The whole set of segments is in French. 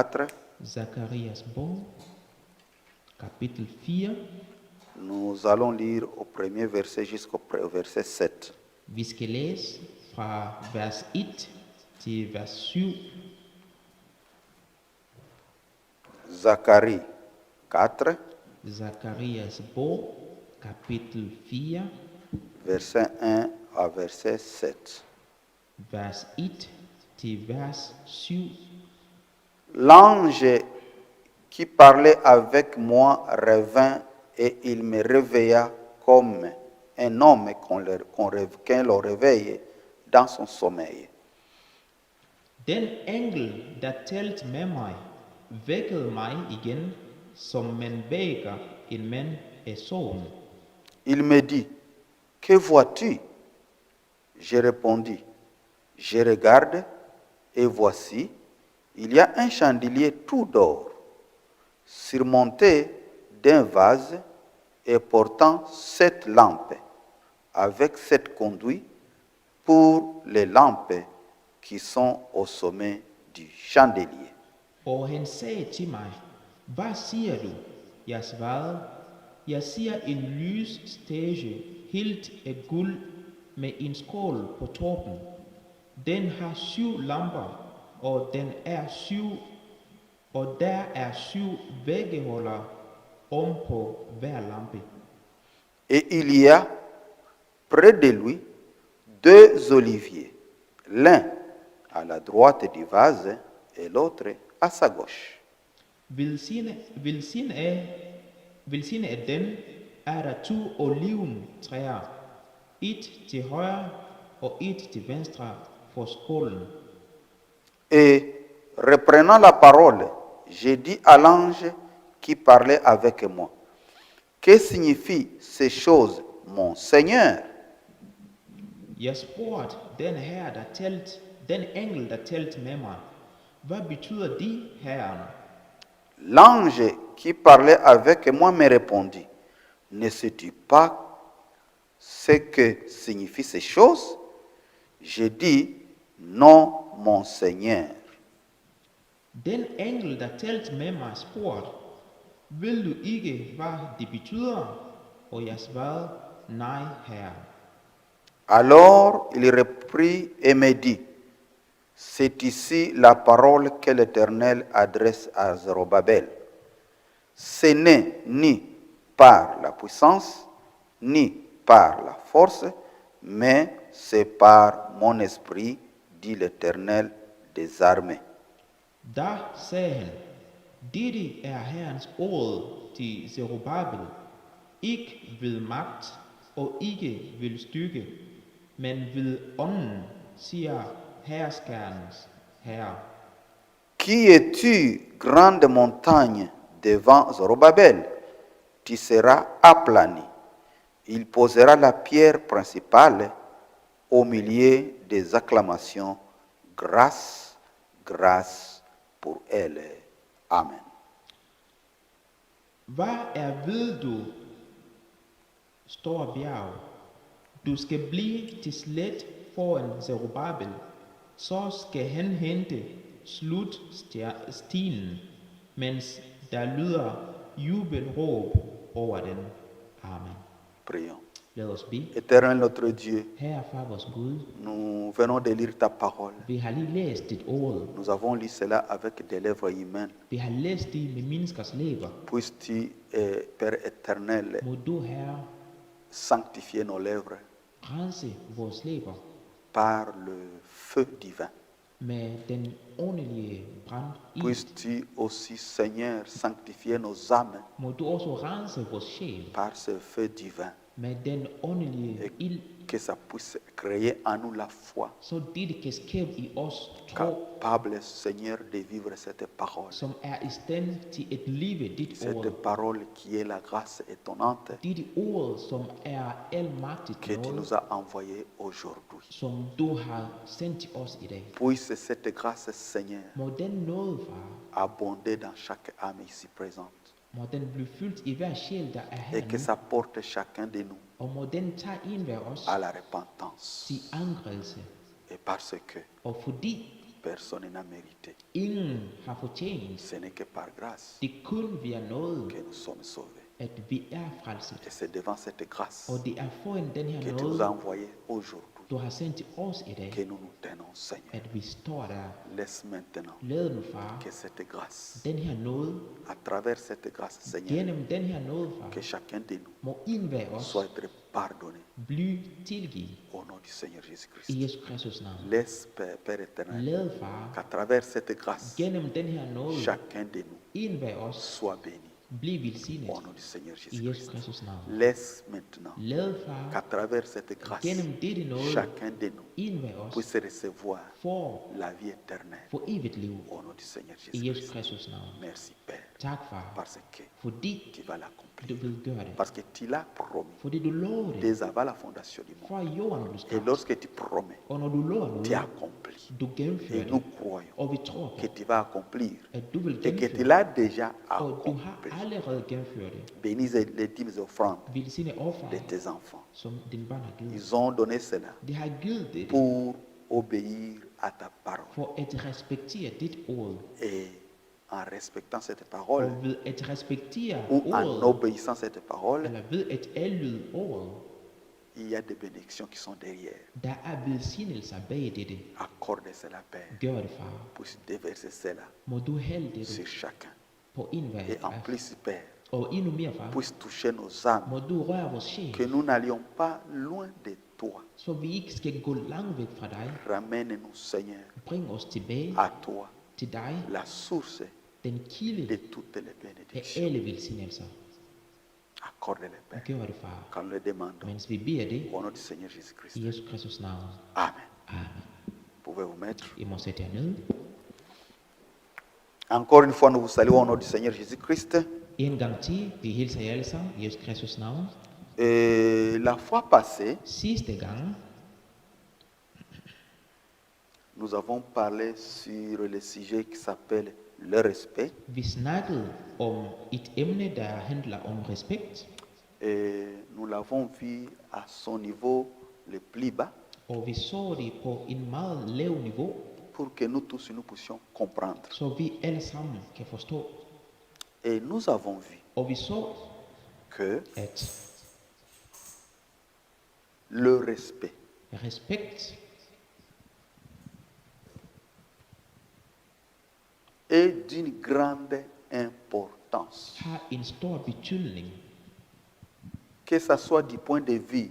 4. Zacharias bog, kapitel 4. Nous allons lire au premier verset jusqu'au verset 7. Vi skal læse fra vers 1 til vers 7. Zacharie 4, Zacharias bog, kapitel 4, verset 1 à verset 7. vers 1 til vers 7. L'ange qui parlait avec moi revint et il me réveilla comme un homme qu'on le réveille dans son sommeil. Den engel, der talte med mig, vækkede mig igen, som man vækker en mand af søvn. Il me dit, que vois-tu? Je répondis, je regarde et voici, il y a un chandelier tout d'or, surmonté d'un vase et portant 7 lampes, avec 7 conduits pour les lampes qui sont au sommet du chandelier. Og han sagde til mig, hvad siger du? Jeg svarede, jeg siger en lysstage helt af guld med en skål på toppen. Den har 7 lamper, og der er 7 væggeholdere om på hver lampe. Et il y a près de lui 2 oliviers, l'un à la droite du vase et l'autre à sa gauche. Ved siden af dem er der 2 oliventræer, et til højre og et til venstre for skålen. Et reprenant la parole, j'ai dit à l'ange qui parlait avec moi, que signifient ces choses, mon Seigneur? Jeg spurgte den engel, der talte med mig, hvad betyder de, Herren? L'ange qui parlait avec moi me répondit, ne sais-tu pas ce que signifient ces choses? J'ai dit, non, mon Seigneur. Den engel, der talte med mig, spurgte, vil du ikke, hvad det betyder? Og jeg svarede, nej, Herre. Alors il reprit et me dit, c'est ici la parole que l'Éternel adresse à Zorobabel. Ce n'est ni par la puissance, ni par la force, mais c'est par mon esprit, dit l'Éternel des armées. Da sagde han, dette er Herrens ord til Zerubabel, ikke ved magt og ikke ved styrke, men ved ånden, siger herskerens Herre. Qui es-tu, grande montagne, devant Zorobabel? Tu seras aplani. Il posera la pierre principale au milieu des acclamations. Grâce, grâce pour elle. Amen. Hvad er ved du, store bjerg? Du skal blive til slet foran Zerubabel, så skal han hente slutstenen, mens der lyder jubelråb over den. Amen. Prions. Lad os bede. Éternel notre Dieu, Herre far vores Gud, nous venons de lire ta parole. vi har lige læst dit ord. Nous avons lu cela avec des lèvres humaines. Vi har læst det med menneskers læber. Puisses-tu, Père éternel, Må du, Herre, sanctifier nos lèvres rense vores læber par le feu divin. med den åndelige brand i. Puisses-tu aussi, Seigneur, sanctifier nos âmes Må du også rense vores sjæl par ce feu divin. med den åndelige ild, Que ça puisse créer en nous la foi, så dette kan skabe i os tro, capable, Seigneur, de vivre cette parole. som er i stand til at leve dit Cette ord. parole qui est la grâce étonnante Dette ord, som er almagtigt que tu noget, nous as envoyé aujourd'hui. som du har sendt til os i dag. Puisse cette grâce, Seigneur, Må den nåde, far, abonder dans chaque âme ici présente må den blive fyldt i hver sjæl, der er her et que nu, ça porte chacun de nous og må den tage en hver os à la repentance. til angrelse. Et parce que Og fordi Personne n'a mérité. Ingen har fortjent. Ce n'est que par grâce Det er kun via nåde, que nous sommes sauvés. at vi er frelset. Et c'est devant cette grâce Og det er foran den her que tu nous as nåde, envoyés aujourd'hui du har sendt til os i dag, que nous nous tenons, Seigneur. at vi står der. Laisse maintenant Lad nu, far, que cette grâce, den her nåde, à travers cette grâce, Seigneur, gennem den her nåde, far, que chacun de nous må enhver os soit être pardonné blive tilgivet au nom du Seigneur Jésus-Christ. i Jesus Kristus navn. Laisse, Père éternel, Lad, far, qu'à travers cette grâce, gennem den her nåde, chacun de nous enhver os soit béni blive velsignet au nom du Seigneur i Jesus Jésus-Christ. Kristus navn. Laisse maintenant Lad, far, qu'à travers cette grâce, gennem dette nåde, chacun de nous enhver os puisse recevoir får la vie éternelle for evigt liv au nom du Seigneur i Jesus Jésus-Christ. Kristus navn. Merci Père, Tak, far, parce que fordi tu vas du l'accomplir. vil gøre det. Parce que tu l'as promis Fordi du lover det dès avant la fondation du monde. fra jorden blev Et skabt. lorsque tu promets, Og når du lover tu noget, accomplis. du gennemfører Et nous det. croyons Og vi tror que på, tu vas accomplir at du vil et que tu gennemføre l'as déjà det. Og du har accompli. allerede gennemført det. Bénis les dîmes et offrandes Velsigne offer, de tes enfants. som din barn har givet. Ils ont donné cela De har givet det pour obéir à ta parole. for at respektere dit ord. Et en respectant cette parole, Og ved at respektere ou en ordet, obéissant cette parole, eller ved at adlyde ordet, il y a des bénédictions qui sont derrière. der er velsignelser bag dette. Accorde cela, Père. Gør det, far. Puisse déverser cela Må du hælde dette sur chacun. på enhver Et en af os. plus, Père, Og endnu mere, far, puisse toucher nos âmes. må du røre vores sjæl, Que nous n'allions pas loin de toi. så vi ikke skal gå langt væk fra dig. Ramène-nous, Seigneur, Bring os tilbage à toi, til dig, la source den kilde de toutes les af bénédictions. alle velsignelser. Accorde-les, Père, Gør det, far, quand nous le demandons. mens vi beder det Au nom du Seigneur Jésus-Christ. i Jesus Kristus navn. Amen. Amen. Pouvez-vous mettre. I må sætte jer ned. Encore une fois, nous vous saluons au nom du Seigneur Jésus-Christ. En gang til, vi hilser jer alle sammen i Jesus Kristus navn. Et la fois passée, Sidste gang, nous avons parlé sur le sujet qui s'appelle le respect. vi snakkede om et emne, der handler om respekt, Et nous l'avons vu à son niveau le plus bas og vi så det på en meget lav niveau, pour que nous tous nous puissions comprendre. så vi alle sammen kan forstå. Et nous avons vu Og vi så, que at le respect respekt est d'une grande importance, har en stor betydning. que ce soit du point de vue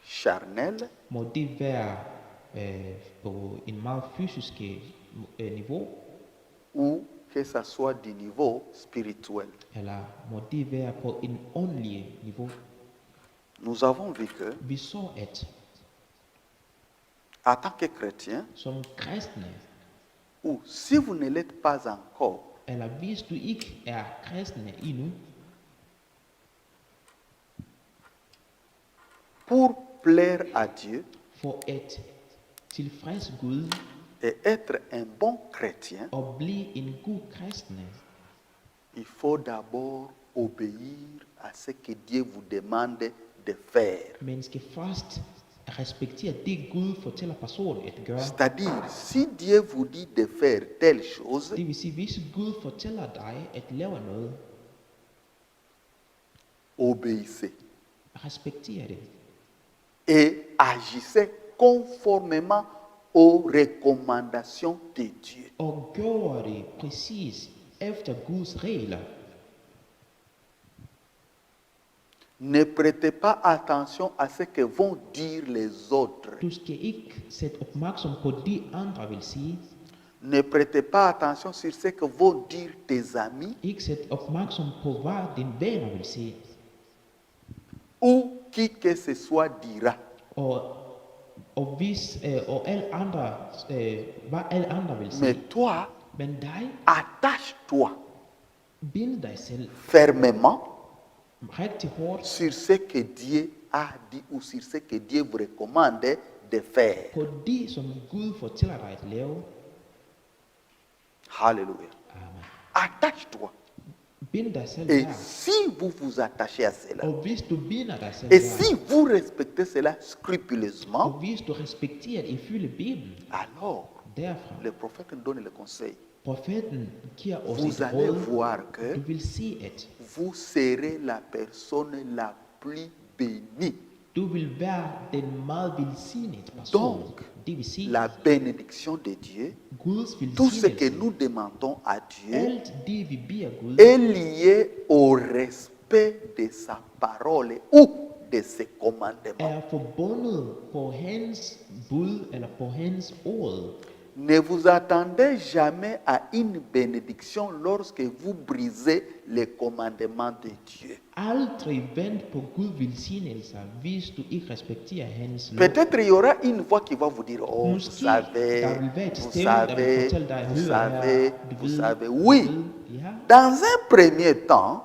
charnel Må det være på en meget fysisk niveau, ou que ce soit du niveau spirituel. eller må det være på en åndelig niveau. Nous avons vu que, Vi så, at en tant que chrétien, som kristne, ou si vous ne l'êtes pas encore, eller hvis du ikke er kristne endnu, pour plaire à Dieu for at tilfreds Gud et être un bon chrétien, og blive en god kristne, il faut d'abord obéir à ce que Dieu vous demande de faire. man skal først respektere det Gud fortæller personen at gøre. C'est-à-dire, si Dieu vous dit de faire telle chose, Det vil sige, hvis Gud fortæller dig at lave noget, obéissez respektere det. et agissez conformément aux recommandations de Dieu. Og gør det præcis efter Guds regler. Ne prêtez pas attention à ce que vont dire les autres. Du skal ikke sætte opmærksom på de andre vil sige. Ne prêtez pas attention sur ce que vont dire tes amis Ikke sætte opmærksom på, hvad dine venner vil sige. ou qui que ce soit dira. Og hvis og alle andre, hvad alle andre vil sige. Mais toi, Men dig, attache-toi bind dig selv fermement rigtig hårdt sur ce que Dieu a dit ou sur ce que Dieu vous recommande de faire. på det, som Gud fortæller dig at lave. Alléluia. Amen. Attache-toi. Bind dig selv Et der. si vous vous attachez à cela, Og hvis du binder dig selv et der, si vous respectez cela og scrupuleusement, hvis du respekterer det ifølge Bibelen, alors Derfra, le prophète nous donne le conseil. profeten giver os Vous et allez råd. voir que Du vil se, at vous serez la personne la plus bénie. du vil være den meget velsignet person. Donc, Det vil sige, la bénédiction de Dieu, Guds tout ce que velsignelse, nous demandons à Dieu alt det vi beder Gud, est lié au respect de sa parole ou de ses commandements. er forbundet på hans bud eller på hans ord. Ne vous attendez jamais à une bénédiction lorsque vous brisez les commandements de Dieu. Aldrig vent på Guds velsignelser, hvis du ikke respekterer hans lov. Peut-être il y aura une voix qui va vous dire, oh, vous Måske savez, der vil være et vous stemme, der vil savez, fortælle dig, vous hør savez, her, du vous ved, savez. du Oui, ved. Ja, dans un premier temps,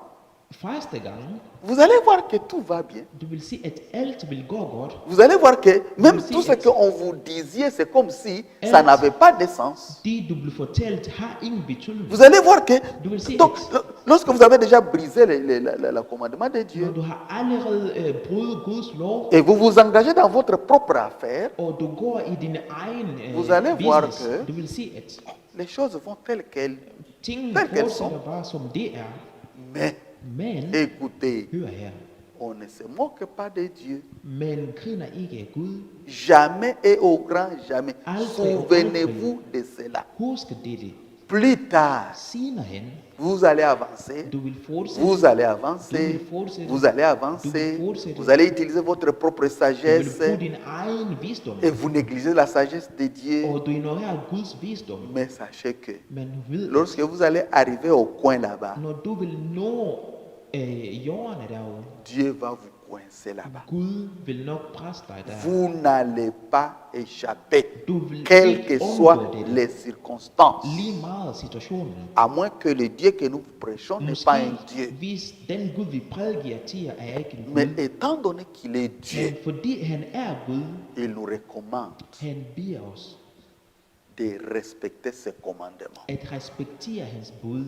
første gang, vous allez voir que tout va bien. du vil se, at alt vil gå godt. Vous allez voir que même Vous tout ce savez, qu'on vous disait, c'est comme si ça n'avait pas de sens. Det du blev fortalt har ingen betydning. Vous allez voir que, Du vil se, donc, at lorsque vous avez déjà brisé le commandement de når Dieu, du har allerede brudt Guds lov, et vous vous engagez dans votre propre affaire, og du går i din egen Vous allez voir business, que- du vil se, at les choses vont telles qu'elles. tingene Telles qu'elles sont. fortsætter bare som det er. Mais Men, écoutez, hør her, on ne se moque pas de Dieu. man griner ikke af Gud. Jamais et au grand jamais. Aldrig og Souvenez-vous de cela. Husk dette. Plus tard, Senere hen, vous allez avancer. du vil fortsætte. Vous allez avancer. Vous allez avancer. Vous allez utiliser votre propre Du vil sagesse. bruge din egen visdom. Et vous négligez la sagesse de Dieu. Og du ignorerer Guds visdom. Mais sachez que Men du ved, lorsque vous allez arriver au coin là-bas, når du vil nå jorden derude, Dieu va vous coincer là-bas. Gud vil nok presse dig der. Vous n'allez pas échapper, Du vil quelles ikke que soient undgå det. les circonstances. Lige meget situationen. À moins que le Dieu que nous prêchons n'est pas un Måske Dieu. hvis den Gud vi prædiker til er ikke en Mais Gud. étant donné qu'il est Dieu, Men fordi han er Gud, il nous recommande han beder os de respecter ses commandements. at respektere hans bud.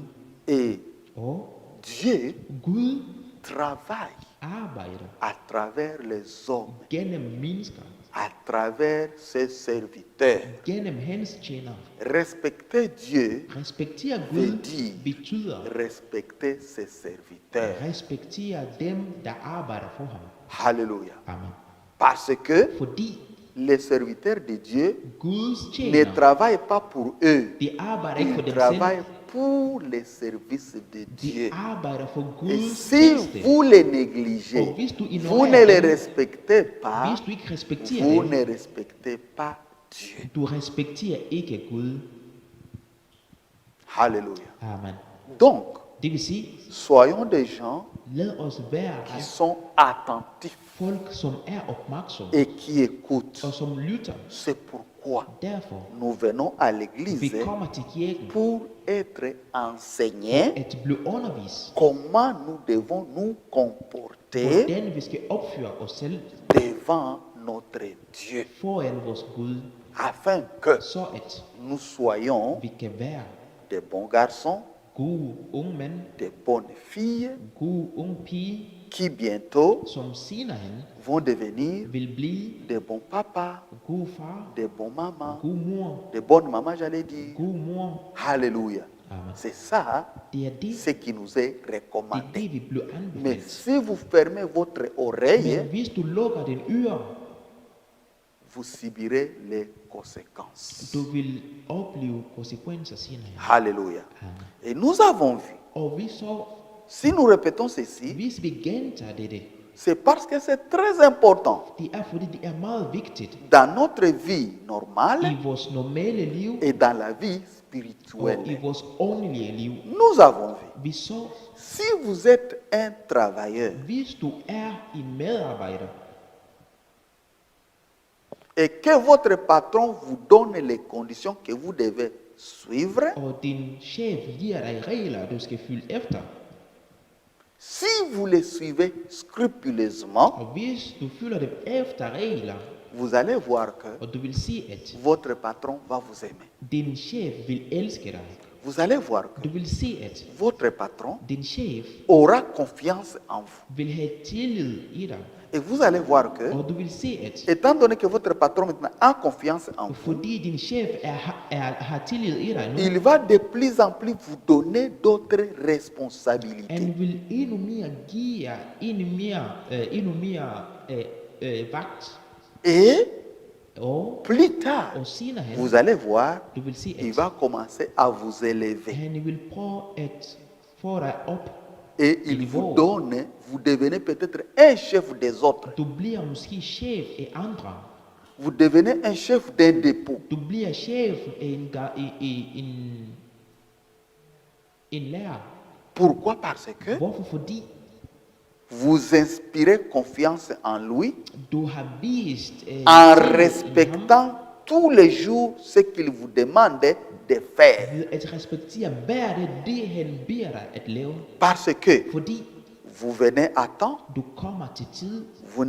Et Og Dieu Gud travaille arbejder à travers les hommes, gennem mennesker, à travers ses serviteurs. gennem hans tjener. Respecter Dieu Respektere veut Gud dire betyder respecter ses serviteurs. respektere dem, der arbejder for ham. Alléluia. Amen. Parce que Fordi les serviteurs de Dieu Guds ne tjener, travaillent pas pour eux. de arbejder ikke for Ils dem travaillent selv, pour les services de Dieu. de arbejder for Et Guds si tjeneste. vous les négligez, Og hvis du vous ignorerer ne les dem, respectez pas, hvis du ikke respekterer vous dem, ne respectez pas Dieu. du respekterer ikke Gud. Alléluia. Amen. Donc, Det vil sige, soyons des gens lad os være qui sont attentifs folk, som er opmærksomme et qui écoutent. og som lytter. C'est pourquoi Derfor, nous venons à vi l'église kommer til kirken pour être enseignés at blive undervist, comment nous devons nous comporter hvordan vi skal opføre os selv devant notre Dieu, foran vores Gud, afin que så at nous soyons vi kan være des bons garçons, gode unge mænd, des bonnes filles, gode unge piger, qui bientôt som senere hen vont devenir vil blive des bons papas, gode far, des bons mamans, gode mor, des bonnes mamans, j'allais dire. gode mor. Alléluia. Amen. C'est ça Det er det, ce qui nous est det er recommandé. det, vi bliver Mais anbefalet. si vous fermez votre oreille, Men hvis du lukker din øre, vous subirez les conséquences. du vil opleve konsekvenser senere hen. Alléluia. Amen. Et nous avons vu, Og vi så, si nous répétons ceci, hvis vi gentager dette, c'est parce que c'est très important det er fordi det er meget vigtigt dans notre vie i normale vores normale liv et dans la vie og i spirituelle. vores åndelige liv. Nous avons vu, Vi så, si vous êtes un travailleur hvis du er en medarbejder, et que votre patron vous donne les conditions que vous devez suivre, og din chef giver dig regler, du skal følge efter, si vous les suivez scrupuleusement, og hvis du følger dem efter regler, vous allez voir que og du vil se, at votre patron va vous aimer. din chef vil elske dig. Vous allez voir que Du vil se, at votre patron din chef aura confiance en vous. vil have tillid i dig. Et vous allez voir que, Og du vil se, at étant donné que votre patron maintenant a confiance en vous, fordi din chef har tillid i dig nu, il va de plus en plus vous donner d'autres responsabilités. han vil endnu mere give jer endnu mere vagt. Et Og, plus tard, og senere hen, vous allez voir, du vil se, il at va commencer à vous élever. han vil prøve at få dig op. Et il vous donne, vous devenez peut-être un chef des autres. Du bliver måske chef af andre. Vous devenez un chef d'un dépôt. Du bliver chef af en lærer. Pourquoi? Parce que Hvorfor? Fordi vous inspirez confiance en lui du har vist en tillid i ham, respectant tous les jours ce qu'il vous demande de faire. ved at respektere hver det han beder dig at lave. Parce que Fordi vous venez à temps, du kommer til tid, vous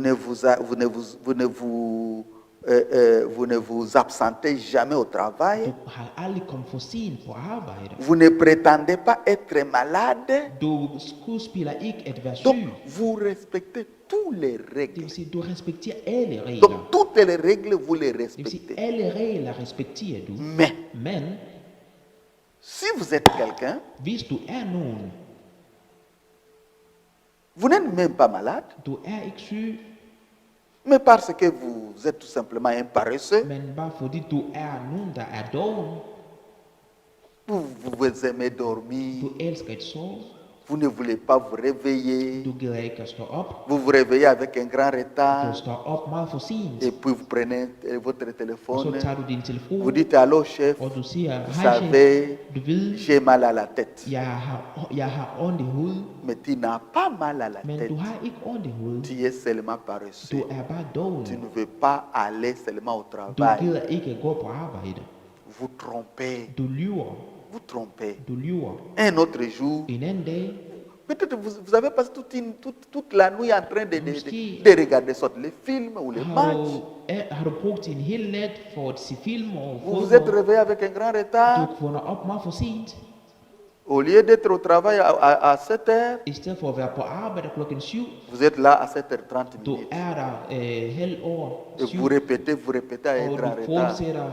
ne vous absentez jamais au travail, du har aldrig kommet for sent på arbejde. vous ne prétendez pas être malade. Du skuespiller ikke at være Donc, syg. vous respectez toutes les Det règles. vil sige, du respekterer alle regler. Donc, toutes les règles, vous les Det vil sige, respectez. alle regler respekterer du. Mais, Men si vous êtes quelqu'un, hvis du er nogen, vous n'êtes même pas malade, du er ikke syg, mais parce que vous êtes tout simplement un paresseux, men bare fordi du er nogen, der er doven, vous aimez dormir, du elsker at sove, vous ne voulez pas vous réveiller, du gider ikke at stå op, vous vous réveillez avec un grand du retard, står op meget for sent, et puis vous prenez votre og så téléphone, tager du din telefon, vous dites allô chef, og du siger, vous hej chef, savez, du ved, j'ai mal à la tête. jeg har ondt i hovedet, Mais tu n'as pas mal à la men tête, du har ikke ondt i hovedet, tu es seulement paresseux. du er bare doven, Tu ne veux pas aller seulement au du travail. gider ikke at gå på arbejde, Vous trompez, du lyver, vous trompez. du lyver. Un autre jour, En anden dag, peut-être vous avez passé toute la nuit en train Måske- de regarder soit les films ou les har matchs. du brugt en hel nat for at se film og Vous vous êtes fodbold, réveillé avec un grand du retard. vågner op meget for sent, Au lieu d'être au travail à 7 heures, i stedet for at være på arbejde klokken 7, vous êtes là à 7h30 du minutes. er der halv over Et 7, vous répétez à un og grand du retard. fortsætter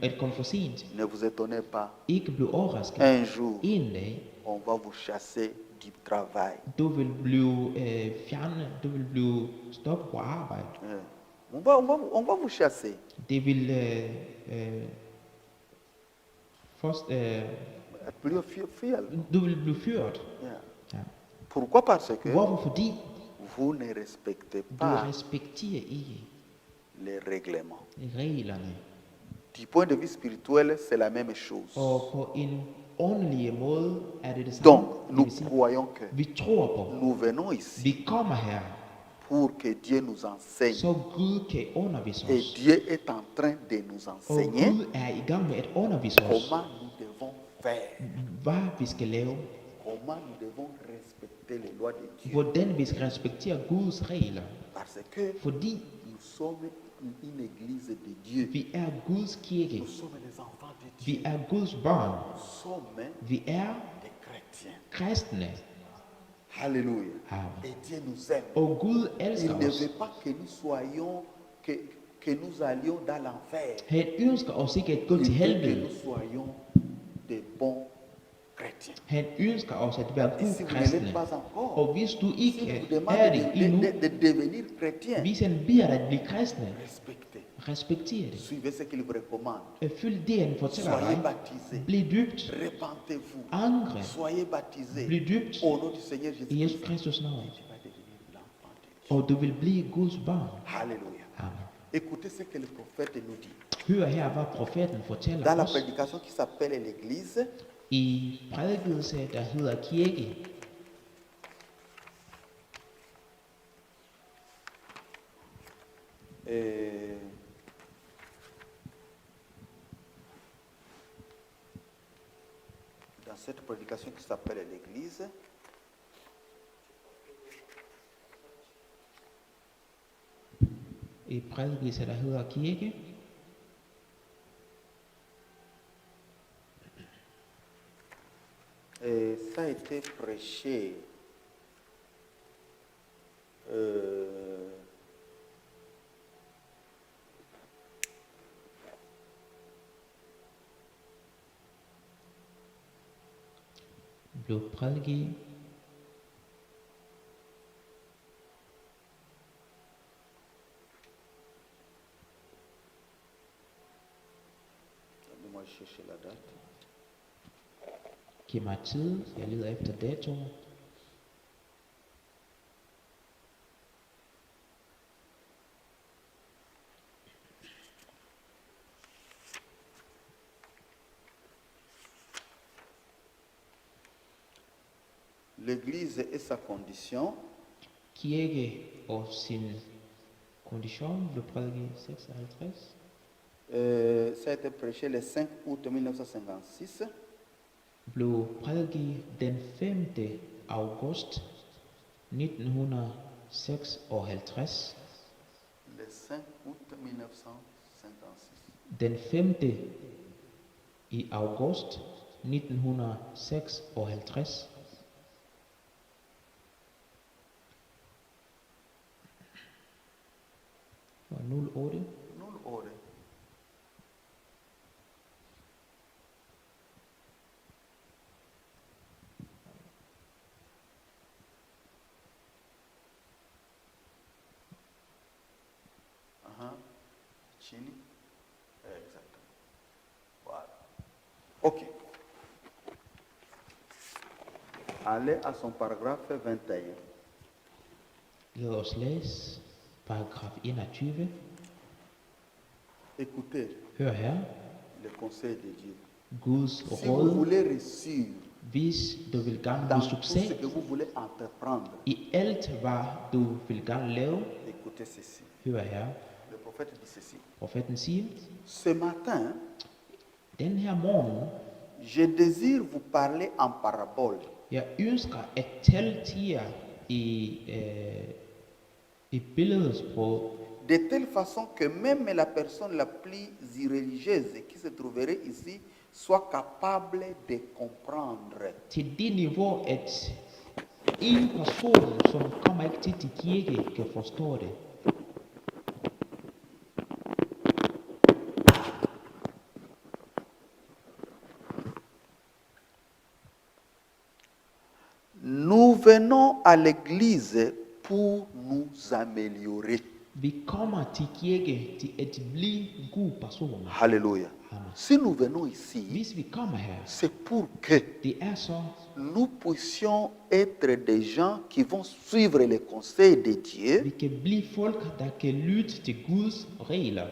at komme for sent. Ne vous étonnez pas. Ikke blive overrasket. Un jour, En dag, on va vous chasser du travail. du vil blive fjernet, du vil blive stoppet på arbejde. On va vous chasser. Det vil først, du vil blive fyret. Yeah. Ja. Pourquoi? Parce que Hvorfor? Fordi vous ne respectez du pas respekterer ikke les règlements. reglerne. Du point de vue spirituel, c'est la même chose. Og på en åndelig måde er det det samme. Donc, Det nous vil sige, croyons que vi tror på, nous venons ici vi kommer her, pour que Dieu nous enseigne. så Gud kan undervise Et os. Dieu est en train de nous Og enseigner Gud er i gang med at undervise os, comment nous devons faire, hvad vi skal lave, comment nous devons respecter les lois de Dieu. hvordan vi skal respektere Guds regler. Parce que Fordi nous sommes une église de Dieu. vi er Guds kirke, Nous sommes les enfants de Dieu. vi er Guds børn, Nous sommes vi er des chrétiens. kristne. Alléluia. Amen. Et Dieu nous aime. Og Gud Il elsker ne os. veut pas que nous soyons, que nous allions dans l'enfer. Han ønsker os ikke at gå Il til veut que helvede. nous soyons des bons chrétiens. Han ønsker os at være Et si gode vous ne kristne. l'êtes pas encore, Og hvis du si ikke vous er demandez det endnu, de devenir chrétien, hvis han beder dig at blive kristne, respectez. respekter det. Suivez ce qu'il vous recommande. Følg det, han fortæller Soyez dig. baptisés. Bliv dybt. Repentez-vous. Angre. Soyez baptisés. Bliv dybt Au nom du Seigneur i Jésus. Jesus Kristus navn. Tu vas devenir l'enfant de Dieu. Og du vil blive Guds barn. Alléluia. Amen. Écoutez ce que le prophète nous dit. Hør her, hvad profeten fortæller Dans la os prédication qui s'appelle l'Église, i prædikelse, der hedder kirke. dans cette prédication qui s'appelle l'Église, I prædikelse, der hedder kirke. ça a été prêché blev prædiket i. Moi, je cherche la date. Giv mig tid, jeg leder efter datoen. L'Église et sa condition, Kirke og sin kondition blev prædiket i 56. ça a été prêché le 5 août 1956. Blev prædiket den 5. august 1956. Le 5 août 1956. Den 5. i august 1956. Og 08. 08. Chini. Exactement. Voilà. Ok. Allez à son paragraphe 21. Lad os læse paragraf 21. Écoutez Hør her. le conseil de Dieu. Guds Si vous råd, voulez réussir hvis du vil gerne dans have tout ce succes que vous voulez entreprendre, i alt, hvad du vil gerne lave, écoutez ceci. hør her. Le prophète dit ceci. Profeten siger, Ce matin, den her morgen, je désire vous parler en parabole, jeg ønsker at tale til jer i billedsprog, de telle façon que même la personne la plus irreligieuse qui se trouverait ici soit capable de comprendre. til det niveau, at en person, som kommer ikke til kirke, kan forstå det. Nous venons à l'église pour nous améliorer. Vi kommer til kirke til at blive gode personer. Alléluia. Amen. Si nous venons ici, Hvis vi kommer her, c'est pour que det er så, nous puissions être des gens qui vont suivre les conseils de Dieu vi kan blive folk, der kan lytte til Guds regler.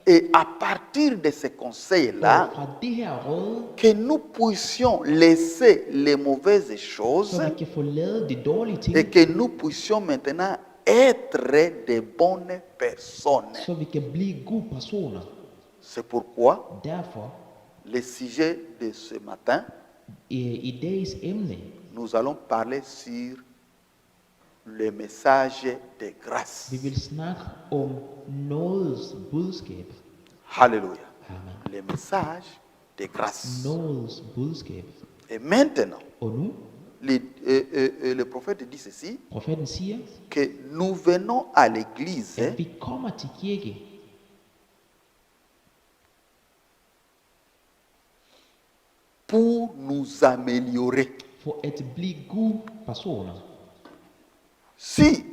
et à partir de ces Og conseils-là, fra det her råd, que nous puissions laisser les mauvaises choses så vi kan få lavet de dårlige ting, et que nous puissions maintenant être de bonnes personnes. så vi kan blive gode personer. C'est pourquoi Derfor, le sujet de ce matin, i dagens emne, nous allons parler sur le message de grâce. vi vil snakke om nådens budskab. Alléluia. Amen. Le message de grâce. Nådens budskab. Et maintenant, Og nu, le prophète dit ceci, profeten siger, que nous venons à l'église at vi kommer til kirke pour nous améliorer. for at blive gode personer. Si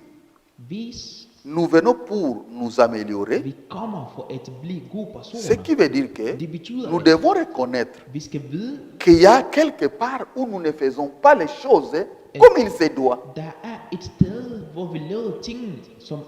Hvis nous venons pour nous améliorer, vi kommer for at blive gode ce personer, qui veut dire que det betyder, nous at devons reconnaître vi skal vide, qu'il y a quelque part où nous ne faisons pas les choses comme il se doit. der er et sted, hvor vi laver tingene, som de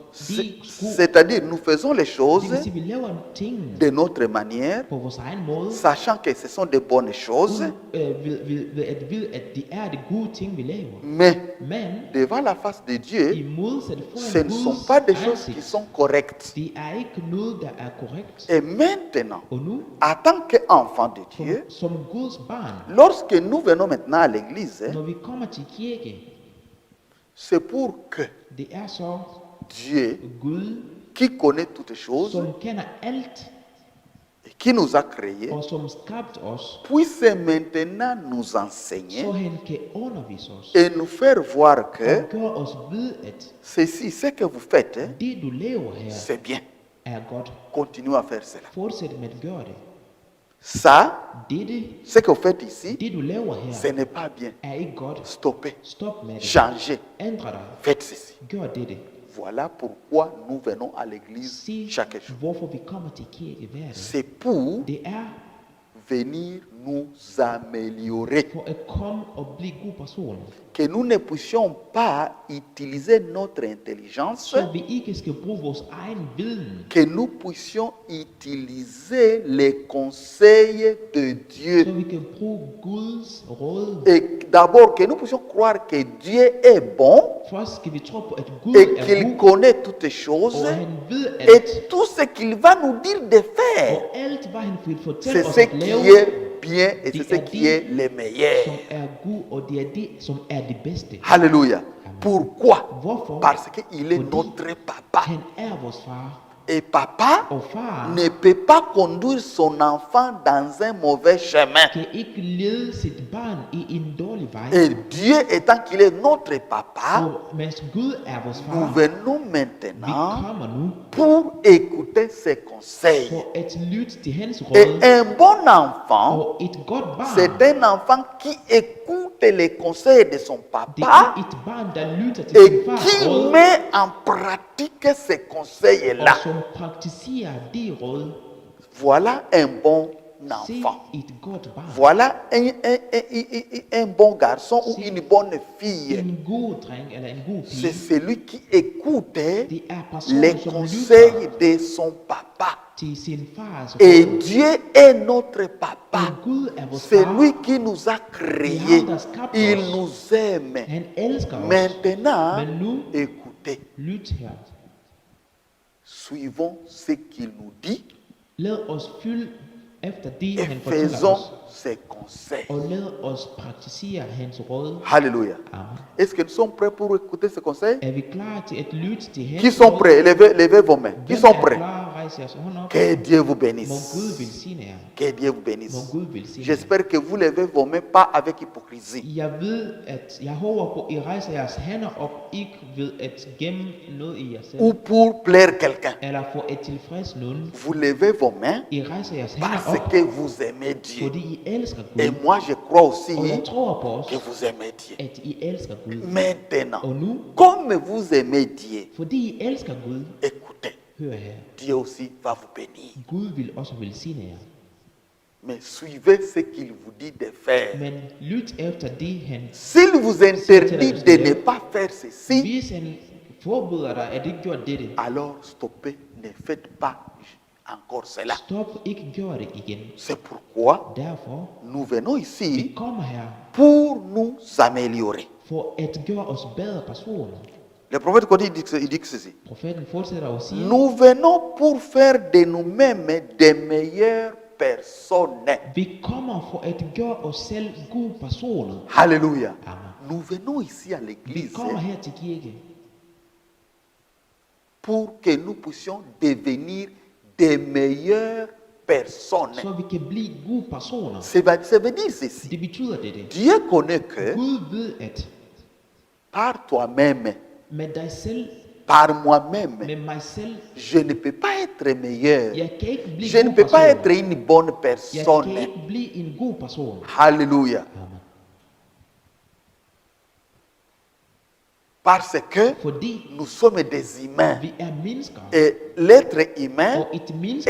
skulle. C'est-à-dire, nous faisons les choses Det vil sige, vi laver tingene de notre manière, på vores egen måde, sachant que ce sont de bonnes choses, ved at vide, at det er de gode ting, vi laver. mais Men devant la face de i Dieu, modsat ce foran ne sont Guds pas des choses qui ansigt, sont correctes. det er ikke noget, der er korrekt. Et maintenant, Og nu, en tant qu'enfant de Dieu, som Guds barn, lorsque nous venons maintenant à l'église, når vi kommer til kirke, c'est pour que det er så Dieu, Gud, qui connaît toutes choses som kender alt, et qui nous a créés, og som skabte os, puisse maintenant nous så enseigner han kan undervise os, et nous faire voir que og gøre os ved, at ceci, ce que vous faites, det du laver her, c'est bien. er godt. Continuez à faire cela. Fortsæt med at gøre det. Ça, Dette, ce que vous faites ici, det du laver ce her, n'est pas bien. er ikke godt. Stoppez, Stop med det. changez, Ændre dig. faites ceci. Gør dette. Voilà pourquoi nous venons à l'église Se, chaque jour. hvorfor vi kommer til kirke hver dag. C'est pour Det er venir nous améliorer. for at komme og blive gode personer. Que nous ne puissions pas utiliser notre intelligence, Så vi ikke skal bruge vores egen viden. que nous puissions utiliser les conseils de Så Dieu. vi kan bruge Guds råd. Et d'abord, que nous puissions croire que Dieu est bon Først skal vi tro på, at Gud et er qu'il god, connaît toutes les choses og han ved alt. et tout ce qu'il va nous dire de faire. Og alt, hvad han vil fortælle C'est os ce at qui lave, est bien et c'est ce qui est le som meilleur. er god, og det er det, som er det bedste. Alléluia. Pourquoi? Hvorfor? Parce qu'il est Fordi notre papa. han er vores far. Et papa Og far ne peut pas conduire son enfant dans un mauvais chemin. kan ikke lede sit barn i en dårlig vej. Et Dieu étant qu'il est notre papa, Og mens Gud er vores nous far, venons vi maintenant kommer nu pour écouter ses conseils. for at lytte til hans Et råd. un bon enfant, Og et godt c'est barn, un enfant qui écoute les conseils de son det papa er et barn, der lytter til et sin fars qui råd, met en pratique ces conseils-là. og som praktiserer de råd. Voilà un bon Se enfant. et godt barn. Voilà un bon garçon ou une bonne fille. En god dreng eller en god C'est pige, celui qui écoute det er les personen, som lytter conseils de son papa. til sin fars Et råd. Dieu est notre papa. Og Gud er vores C'est far. lui qui nous a créés. Il nous aime. Han elsker os. Maintenant, Men nu, écoutez, lyt her. suivons ce qu'il nous dit Lad os fylde efter det, et han fortæller faisons os. ses conseils. Og lad os praktisere hans råd. Alléluia. Amen. Est-ce que nous sommes prêts pour écouter ces conseils? Er vi klar til at lytte til hans Qui sont råd? prêts? Levez vos mains. Qui Hvem sont er prêts? klar? Rejs jeres hånd op. Que Dieu vous Må bénisse. Gud velsigne jer. Que Dieu vous bénisse. Må Gud velsigne jer. J'espère que vous levez vos mains pas avec hypocrisie Jeg ved, at jeg håber på, at I rejser jeres hænder op, ikke ved at gemme noget i jer selv, ou pour plaire quelqu'un. eller for at tilfredse nogen. Vous levez vos mains I rejser jeres hænder parce op, que vous aimez Dieu. fordi I elsker Et Gud. moi, je crois aussi Og jeg tror på os, que vous aimez Dieu. at I elsker Gud. Maintenant, Og nu, comme vous aimez Dieu, fordi I elsker Gud, écoutez, hør her, Dieu aussi va vous bénir. Gud vil også velsigne jer. Mais suivez ce qu'il vous dit de faire. Men lyt efter det, han, S'il vous interdit de ne pas faire ceci, hvis han forbyder dig, at ikke gøre dette, alors stoppez, ne faites pas encore cela. stop, ikke gør det igen. C'est pourquoi Derfor, nous venons vi ici kommer her pour nous améliorer. for at gøre os bedre personer. Le prophète Cody il dit ceci. Profeten fortsætter og siger, Nous venons pour faire de nous-mêmes des meilleures personnes. vi kommer for at gøre os selv gode personer. Alléluia. Amen. Nous venons ici à Vi l'église kommer her til kirke, pour que nous puissions devenir des meilleures personnes. så vi kan blive gode personer. Ça veut dire ceci. Det betyder dette. Dieu connaît que Gud ved, at par toi-même, med dig selv, par moi-même, med mig selv, je ne peux pas être meilleur. jeg kan ikke blive Je ne god peux pas person. être une bonne Jeg personne. kan ikke blive en god person. Alléluia. Amen. Parce que Fordi nous sommes des humains. vi er mennesker, Et l'être humain og et menneske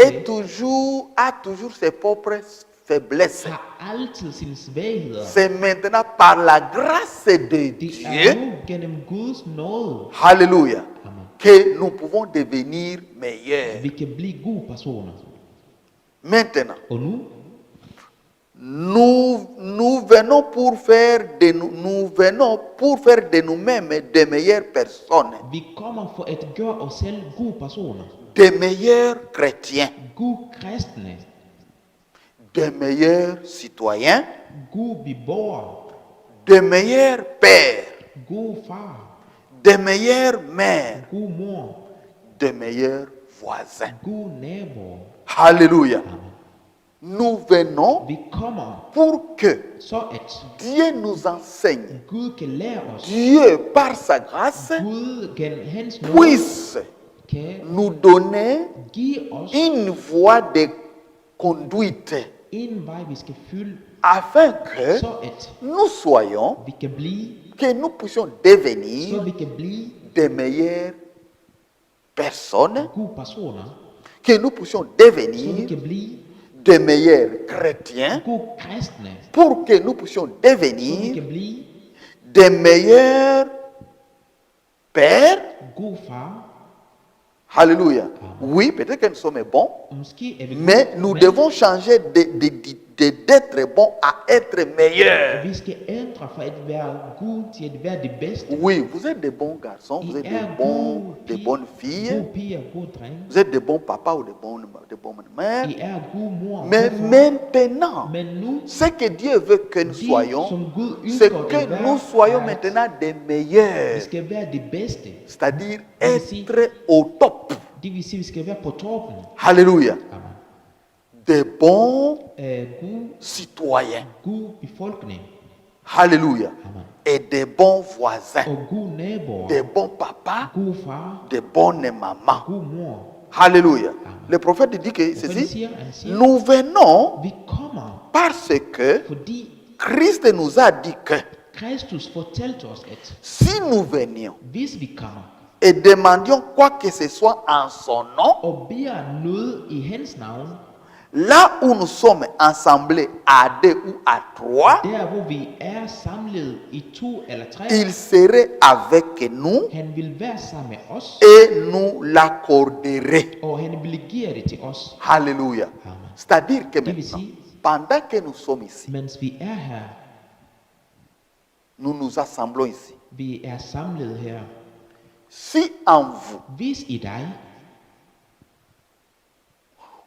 a toujours ses propres faiblesses. har altid sine svagheder. C'est maintenant par la grâce de Det Dieu, er nu gennem Guds nåde, alléluia, Amen, que nous pouvons devenir meilleurs. vi kan blive gode personer. Maintenant, Og nu, nous venons pour faire de nous-mêmes de meilleures personnes, vi kommer for at gøre os selv gode personer. de meilleurs chrétiens, Gode kristne, de meilleurs citoyens, gode beboere, de meilleurs pères, gode far, de meilleures mères, gode mor, de meilleurs voisins. gode naboer. Alléluia. Amen. Nous venons Vi kommer pour que så at Dieu nous enseigne. Gud kan lære os, Dieu, par sa grâce, Gud gennem hans nåde puisse kan nous donner give os une voie de conduite Indvej vi skal fylde, afin que så at nous soyons, vi kan blive, que nous puissions så devenir vi kan blive des meilleures personnes, gode personer, que nous puissions så vi devenir kan blive des meilleurs chrétiens, gode kristne, pour que nous puissions så vi devenir kan blive des meilleurs pères. gode far. Alléluia. Oui, peut-être que nous sommes bons, Måske er vi mais gode, nous men devons changer d'être bons à être meilleurs. vi skal ændre fra at være gode til at være det bedste. Oui, vous êtes des bons garçons, vous I êtes er des bonnes filles, gode piger, gode drenge. vous êtes des bons papas ou des bonnes mères. I er gode mor og Mais gode far. maintenant, Men nu, ce que Dieu veut que nous det soyons, som Gud c'est ønsker que at være, nous soyons er, at maintenant des vi meilleurs, skal være det bedste. c'est-à-dire Det vil sige- être au top. Det vil sige, at vi skal være på toppen. Alléluia. Amen. Des bons Gode, citoyens. gode befolkning. Alléluia. Amen. Et des bons voisins, Og gode naboer. des bons papas, Gode far. des bonnes mamans. God mor. Alléluia. Amen. Le prophète dit que Profeten ceci, siger, han siger, nous venons vi kommer, parce que fordi Christ nous a dit que Kristus fortalte os, at si nous venions hvis vi kommer et demandions quoi que ce soit en son nom, og beder noget i hans navn, là où nous sommes assemblés à deux ou à trois, der hvor vi er samlet i 2 eller 3, il serait avec nous han vil være sammen med os, et nous l'accorderait. og han vil give det til os. Alléluia. Amen. C'est-à-dire que Det vil maintenant, sige, pendant que nous sommes ici, mens vi er her, nous nous assemblons ici. vi er samlet her, Si en vous, hvis i dig,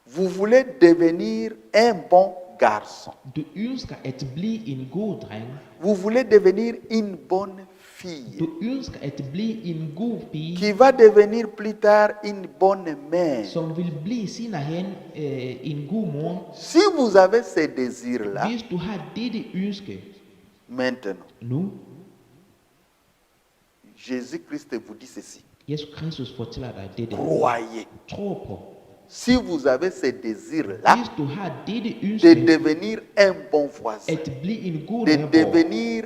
vous voulez devenir un bon garçon, du ønsker at blive en god dreng, vous voulez devenir une bonne fille, du ønsker at blive en god pige, qui va devenir plus tard une bonne mère. som vil blive senere hen en god mor. Si vous avez ces désirs-là, Hvis du har dette ønske maintenant, nu, Jésus-Christ vous dit ceci. Jesus Kristus fortæller dig dette. Croyez. Tro på. Si vous avez ces désirs-là, Hvis du har dette de ønske, devenir un bon voisin, at blive en god de nabo, devenir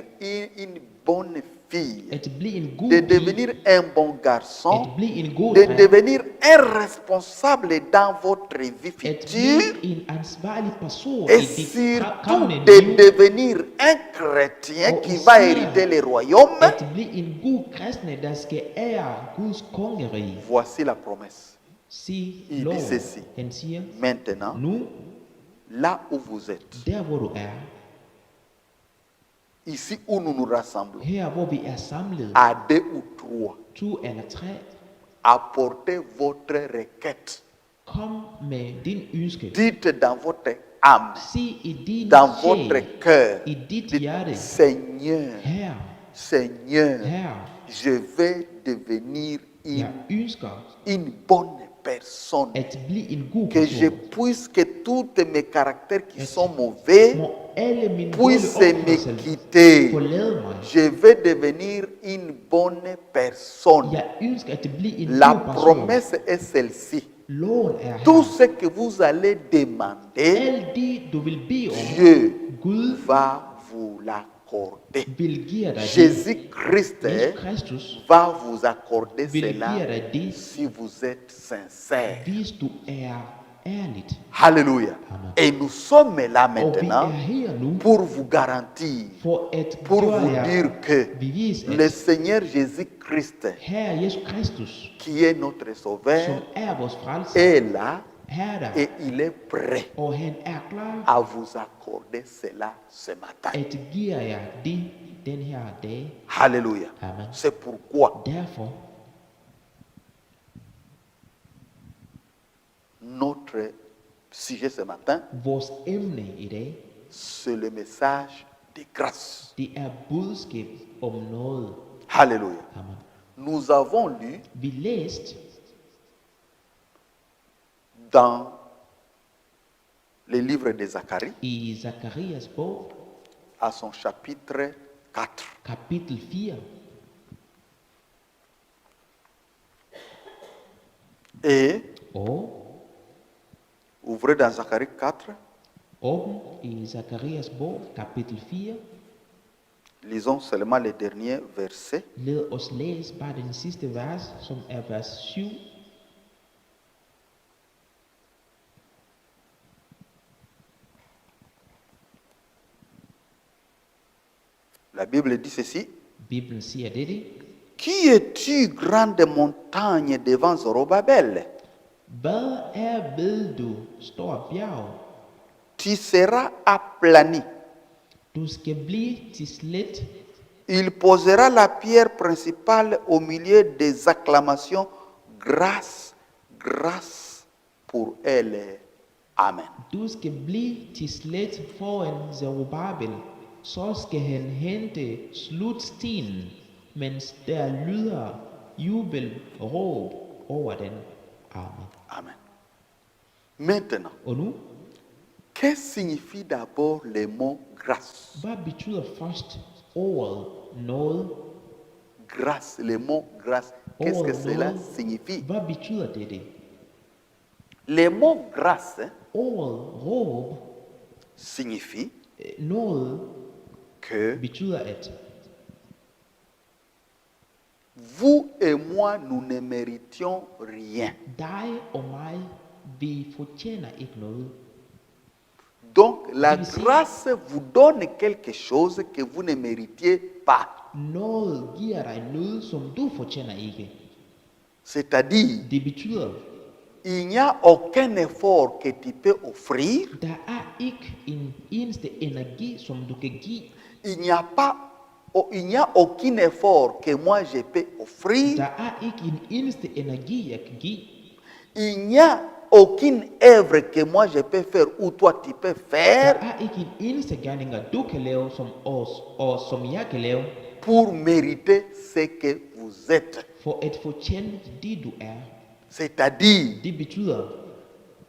une bonne fille, at blive en god de pige, devenir un bon garçon, at blive en god de dreng, devenir un responsable dans votre vie at future blive en ansvarlig person et i dit surtout kommende de liv, devenir un chrétien Og qui va især hériter le royaume. at blive en god kristne, der skal ære Guds kongerige. Voici la promesse. Sig Il lov. dit ceci. Han siger, Maintenant, nu, là où vous êtes, der hvor du er, ici où nous nous rassemblons, her hvor vi er samlet, à deux ou trois, 2 eller 3, apportez votre requête. kom med din ønske. Dites dans votre âme, Sig i din dans votre sjæl, cœur, i dit dites, hjerte, Seigneur, her, Seigneur, her, je vais devenir jeg ønsker une bonne personne. at blive en god Que je person. puisse, que tous mes caractères qui sont mauvais Må alle mine puissent dårlige me opførsel quitter. forlade mig. Je vais devenir une bonne personne. Jeg ønsker at blive en La god person. promesse est celle-ci. Loven er Tout her. ce que vous allez demander, Alt det du vil bede om, Dieu Gud va vous l'accorder. vil give dig det. Jésus-Christ Jesus Kristus va vous accorder vil cela give dig det, si vous êtes sincère. hvis du er ærligt. Alléluia. Amen. Et nous sommes là Og vi maintenant er her nu pour vous garantir, for at pour gøre vous jer dire que bevis, le at Seigneur Jésus-Christ, Herre Jesus Kristus, qui est notre som Sauveur, er vores frelser, est là her er der, et il est prêt og han er klar à vous accorder cela ce matin. at give jer det den her dag. Alléluia. Amen. C'est pourquoi Derfor, notre sujet ce matin, vores emne i dag, c'est le message de grâce. det er budskab om noget. Alléluia. Amen. Nous avons lu Vi læste dans le livre de Zacharie, i Zakarias bog, à son chapitre 4. kapitel 4, Et og ouvrez dans Zacharie 4, Åbn i Zakarias bog, kapitel 4. Lisons seulement les derniers versets. Lad os læse bare den sidste vers, som er vers 7. La Bible dit ceci. Bibelen siger dette. Qui es-tu, grande montagne devant Zorobabel? Hvad er ved du, stor bjerg? Tu seras aplani. Du skal blive til slet. Il posera la pierre principale au milieu des acclamations. Grâce, grâce pour elle. Amen. Du skal blive til slet foran Zerubabel. Så skal han hente slutstenen, mens der lyder jubelråb over den. Amen. Amen. Maintenant, Og nu, qu'est-ce que signifie d'abord le mot grâce? hvad betyder først ordet noget? Grâce, le mot grâce. Qu'est-ce que Ordet cela noget. signifie? Hvad betyder det? Le mot grâce Ordet råb, signifie noget que betyder at vous et moi, nous ne méritions rien. dig og mig, vi fortjener ikke noget. Donc la Det vil sige- grâce vous donne quelque chose que vous ne méritiez pas. Noget giver dig noget, som du fortjener ikke. C'est-à-dire, Det betyder, il n'y a aucun effort que tu peux offrir, der er ikke en eneste energi, som du kan give. il n'y a aucun effort que moi je peux offrir, Der er ikke en eneste energi, jeg kan give. il n'y a aucune œuvre que moi je peux faire ou toi tu peux Der faire er ikke en eneste gerninger, du kan lave som os, og som jeg kan lave, pour mériter ce que vous êtes. for at fortjene det, du er. C'est-à-dire, Det betyder,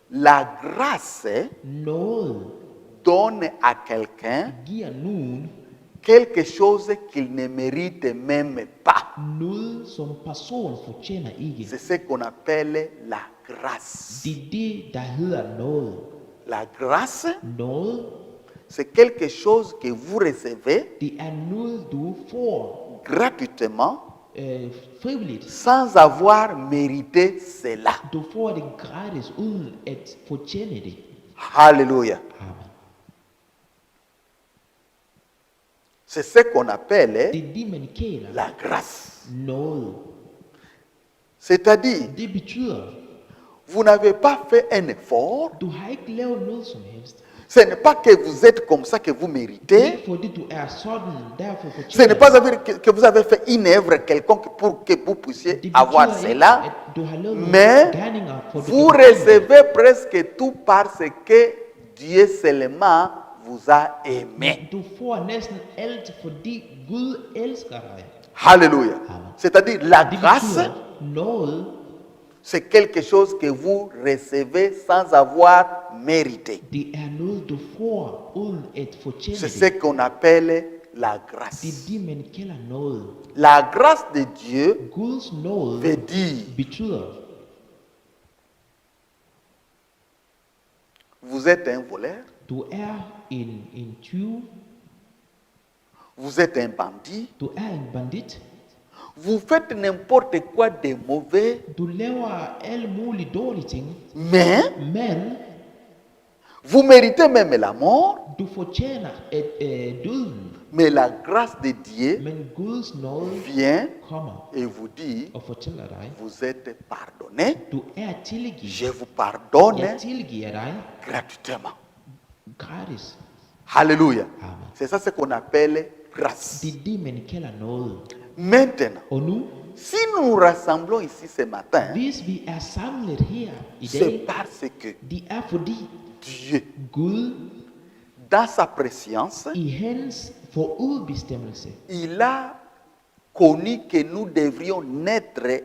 la grâce noget donne à quelqu'un giver nogen quelque chose qu'il ne mérite même pas. noget, som personen fortjener ikke. C'est ce qu'on appelle la grâce. Det er det, der hedder noget. La grâce, Noget, c'est quelque chose que vous recevez det er noget, du får gratuitement frivilligt. sans avoir mérité cela. Du får det gratis, uden at fortjene det. Alléluia. Amen. C'est ce qu'on appelle Det er det, man kalder la grâce. noget. C'est-à-dire, Det betyder, vous n'avez pas fait un effort. du har ikke lavet noget som helst. Ce n'est pas que vous êtes comme ça que vous Det er méritez. ikke fordi, du er sådan, derfor Ce fortjener n'est pas que vous avez fait une œuvre quelconque pour que vous puissiez det. avoir betyder ikke, cela. at du har lavet Mais nogle gerninger, for du vous kan fortjene det. recevez presque tout parce que Dieu seulement vous a aimé. Du får næsten alt, fordi Gud elsker dig. Alléluia. Amen. C'est-à-dire, la Det grâce, betyder noget, c'est quelque chose que vous recevez sans avoir mérité. det er noget, du får, uden at fortjene C'est ce det. qu'on appelle la Det grâce. er det, man kalder noget. La grâce de Dieu Guds nåde veut dire, betyder, vous êtes un voleur, du er en tyv, vous êtes un bandit, du er en bandit, vous faites n'importe quoi de mauvais, du laver alle mulige dårlige ting, mais men vous méritez même la mort, du fortjener døden. mais la grâce de Dieu Men Guds nåde vient kommer et vous dit, og fortæller dig, vous êtes pardonné, du er tilgivet. je vous pardonne Jeg tilgiver dig gratuitement. gratis. Alléluia. Amen. C'est ça ce qu'on appelle grâce. Det er det, man kalder noget. Maintenant, Og nu, si nous nous rassemblons ici ce matin, hvis vi er samlet her i c'est dag, parce que det er fordi Dieu, Gud dans sa préscience, i hans forudbestemmelse, il a connu que nous devrions naître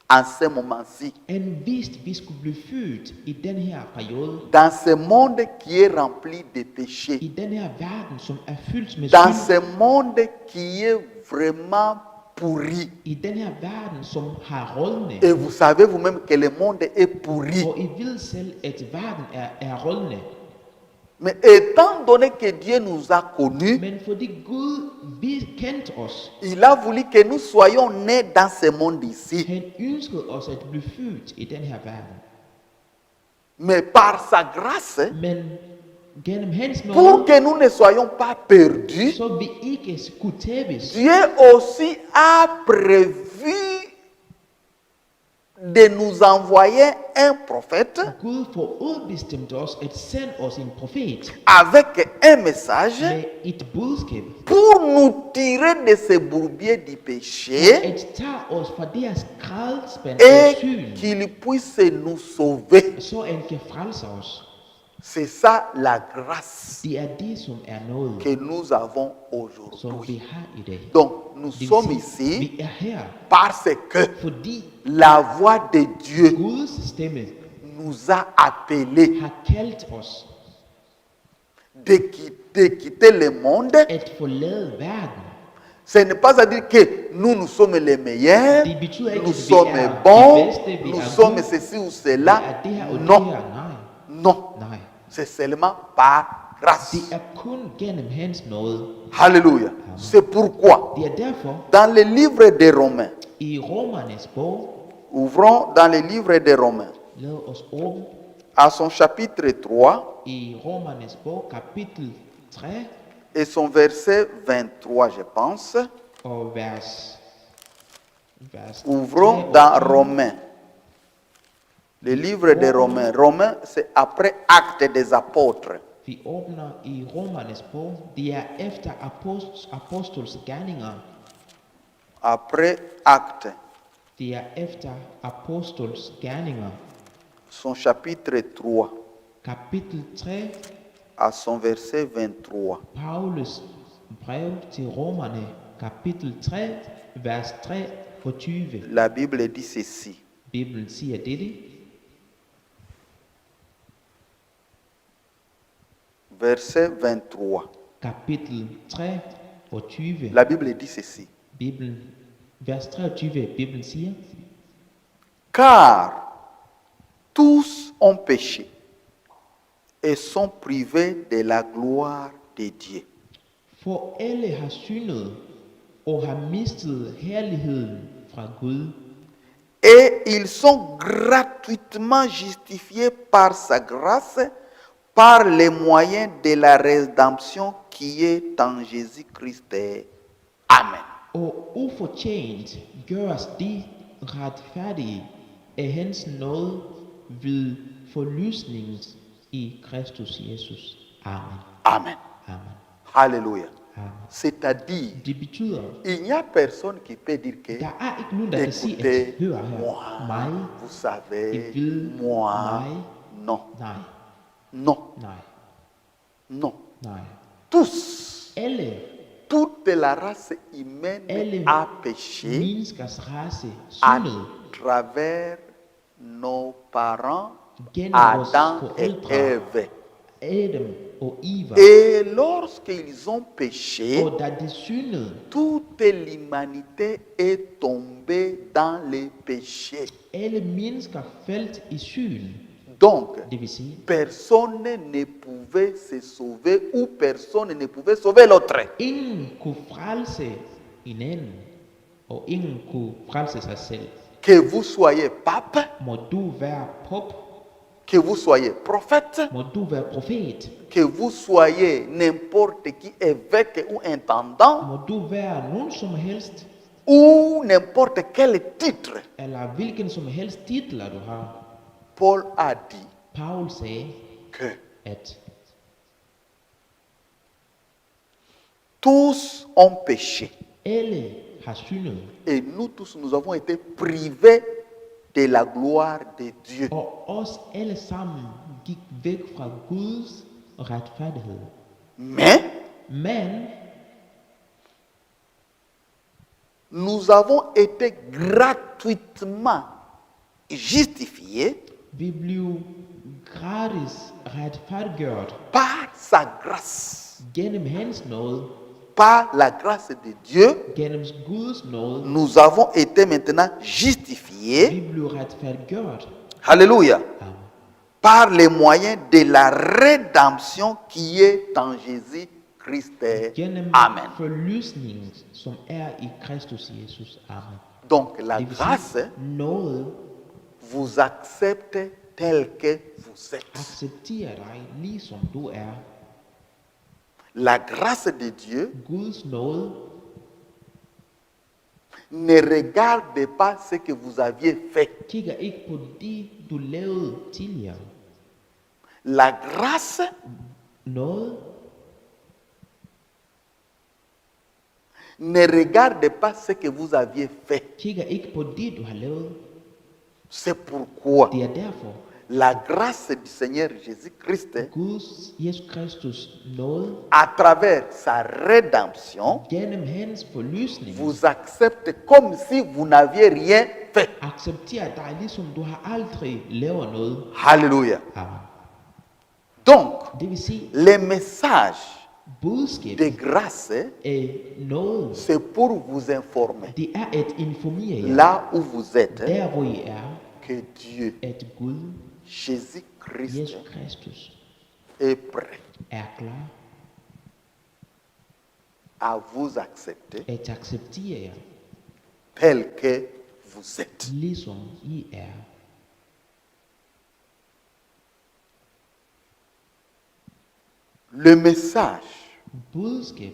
en ce moment-ci, han vidste, vi skulle blive født i den her periode, dans ce monde qui est rempli de péchés, i den her verden, som er fyldt med dans synd, ce monde qui est vraiment pourri. i den her verden, som har rådne. Et vous savez vous-même que le monde est pourri. Og I ved selv, at verden er rådne. Mais étant donné que Dieu nous a connus, Men fordi Gud kendt os, il a voulu que nous soyons nés dans ce monde ici. han ønskede os at blive født i den her verden. Mais par sa grâce, Men gennem hans pour nåde, que nous ne soyons pas perdus, så vi ikke skulle tabes, Dieu aussi a prévu de nous envoyer un prophète Gud forudbestemte os at sende os en profet avec un message med et budskab, pour nous tirer de ce bourbier du péché at tage os fra deres grædspand af et synd, qu'il puisse nous sauver. så han kan frelse os. C'est ça la grâce Det er det, som er noget, que nous avons som aujourd'hui. vi har i dag. Donc, nous Det vil sommes sige, ici vi er her, parce que fordi la voix de Dieu Guds stemme nous a appelés har kaldt os de quitter le monde. at forlade verden. Ce n'est pas à dire que nous sommes les meilleurs, Det betyder ikke, nous at vi sommes er bons, de bedste, vi nous er sommes gode, ceci ou vi cela. er det her og det Non, her. Nej, non, nej. c'est seulement par grâce. Det er kun gennem hans nåde. Alléluia. C'est pourquoi, Det er derfor, dans le livre des Romains, i Romernes bog, ouvrons dans le livre des Romains, lad os åbne à son chapitre 3 i Romernes bog, kapitel 3 et son verset 23, je pense. og vers Ouvrons 3 dans Romains. Le livre des Romains. Romains, c'est après Actes des Apôtres. Vi åbner i Romernes bog. Det er efter apostels gerninger. Après Actes, Det er efter apostels gerninger. son chapitre 3, Kapitel 3, à son verset 23. Paulus brev til Romerne, kapitel 3, vers 23. La Bible dit ceci. Bibelen siger dette. Verset 23. Kapitel 3, 23. La Bible dit ceci. Bibelen, vers 23, Bibelen siger, Car tous ont péché et sont privés de la gloire de Dieu. for alle har syndet og har mistet herligheden fra Gud, Et ils sont gratuitement justifiés par sa grâce, par les moyens de la rédemption qui est en Jésus-Christ. Amen. og ufortjent gøres de retfærdige af hans nåde ved forløsningen i Kristus Jesus. Amen. Amen. Amen. Alléluia. Amen. C'est-à-dire, Det betyder, il n'y a personne qui peut dire que, der er ikke nogen, der kan sige, at écoutez, hør her, moi, mig, vous savez, Et vil moi, mig. non, nej, non, nej, non. nej. Tous, Alle, toute la race humaine alle a péché menneskers race à syndede travers nos parents gennem vores Adam et forældre, Ève. Adam og Eva. Et lorsqu'ils ont péché, Og da de syndede, toute l'humanité est tombée dans les péchés. alle mennesker faldt i synd. Donc, Det vil sige, personne ne pouvait se sauver ou personne ne pouvait sauver l'autre. ingen kunne frelse hinanden, og ingen kunne frelse sig selv. Que vous soyez pape, Må du være pop, que vous soyez prophète, må du være profet, que vous soyez n'importe qui évêque ou intendant, må du være nogen som helst, ou n'importe quel titre. eller hvilken som helst titler du har. Paul a dit Paul sagde, que at tous ont péché alle har syndet, et nous tous, nous avons été privés de la gloire de Dieu. og os alle sammen gik væk fra Guds retfærdighed. Mais Men nous avons été gratuitement justifiés vi blev gratis retfærdiggjort par sa grâce. gennem hans nåde, Par la grâce de Dieu, gennem Guds nåde. nous avons été maintenant justifiés. Vi blev retfærdiggjort. Alléluia. Amen. par les moyens de la rédemption qui est en Jésus-Christ. Gennem Amen. forløsningen, som i Kristus Jesus. Amen. Donc la Det vil grâce sige, nåde vous accepte tel que vous êtes. accepterer dig, ligesom du er. La grâce de Dieu Guds nåde ne regarde pas ce que vous aviez fait. kigger ikke på det, du lavede tidligere. La grâce Nåde ne regarde pas ce que vous aviez fait. kigger ikke på det, du har lavet. C'est pourquoi Det er derfor, la grâce du Seigneur Jésus-Christ, Guds Jesus Kristus nåde, à travers sa rédemption, gennem hans forløsning, vous accepte comme si vous n'aviez rien fait. accepterer dig, ligesom du har aldrig lavet noget. Alléluia. Amen. Donc, Det vil sige, les messages budskab de grâce, af nåde, c'est pour vous informer, det er at informere jer, là où vous êtes, der hvor I er, que Dieu, at Gud, Jésus-Christ, Jesus Kristus, est prêt er klar à vous accepter at acceptere jer, tel que vous êtes. ligesom I er. Le message Budskab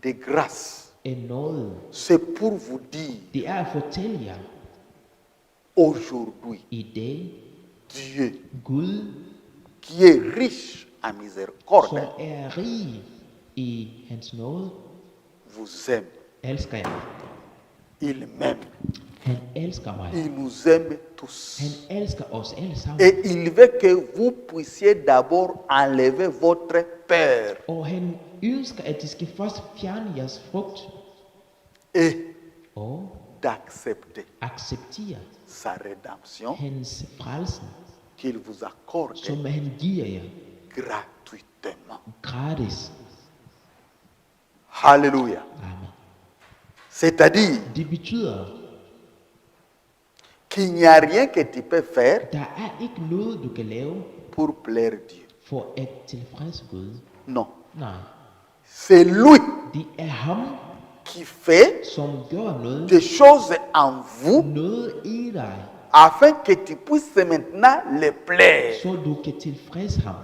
de grâce, af nåde, c'est pour vous dire det er at fortælle jer, aujourd'hui, i dag, Dieu, Gud, qui est riche en som miséricorde, er rig i hans nåde, vous aime. elsker jer. Il m'aime. Han elsker mig. Il nous aime tous. Han elsker os alle sammen. Et il veut que vous puissiez d'abord enlever votre peur Og han ønsker, at de skal først fjerne jeres frygt et og d'accepter acceptere sa rédemption hans frelsen, qu'il vous accorde som han giver jer gratuitement. gratis. Alléluia. Amen. C'est-à-dire Det betyder, qu'il n'y a rien que tu peux faire der er ikke noget, du kan lave pour plaire Dieu. for at tilfredse Gud. Non. Nej, C'est lui det er ham, qui fait som gør noget, des choses en vous noget i dig, afin que tu puisses maintenant le plaire. så du kan tilfredse ham.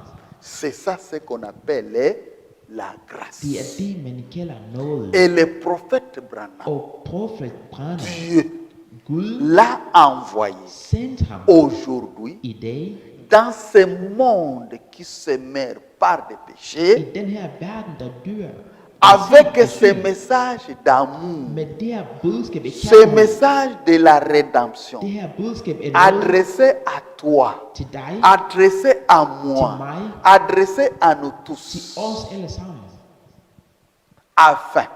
C'est ça ce qu'on appelle la grâce. Det er det, man kalder noget. Et le prophète Branham, Og profet Branham, Dieu Gud l'a envoyé sendte ham aujourd'hui i dag dans ce monde qui se meurt par des i péchés den her verden, der dør avec ce message d'amour, med det her budskab af ce kærlighed, message de la rédemption det her budskab af noget adressé à toi, til dig, adressé à moi, Til mig. adressé à nous til tous, os alle sammen, afin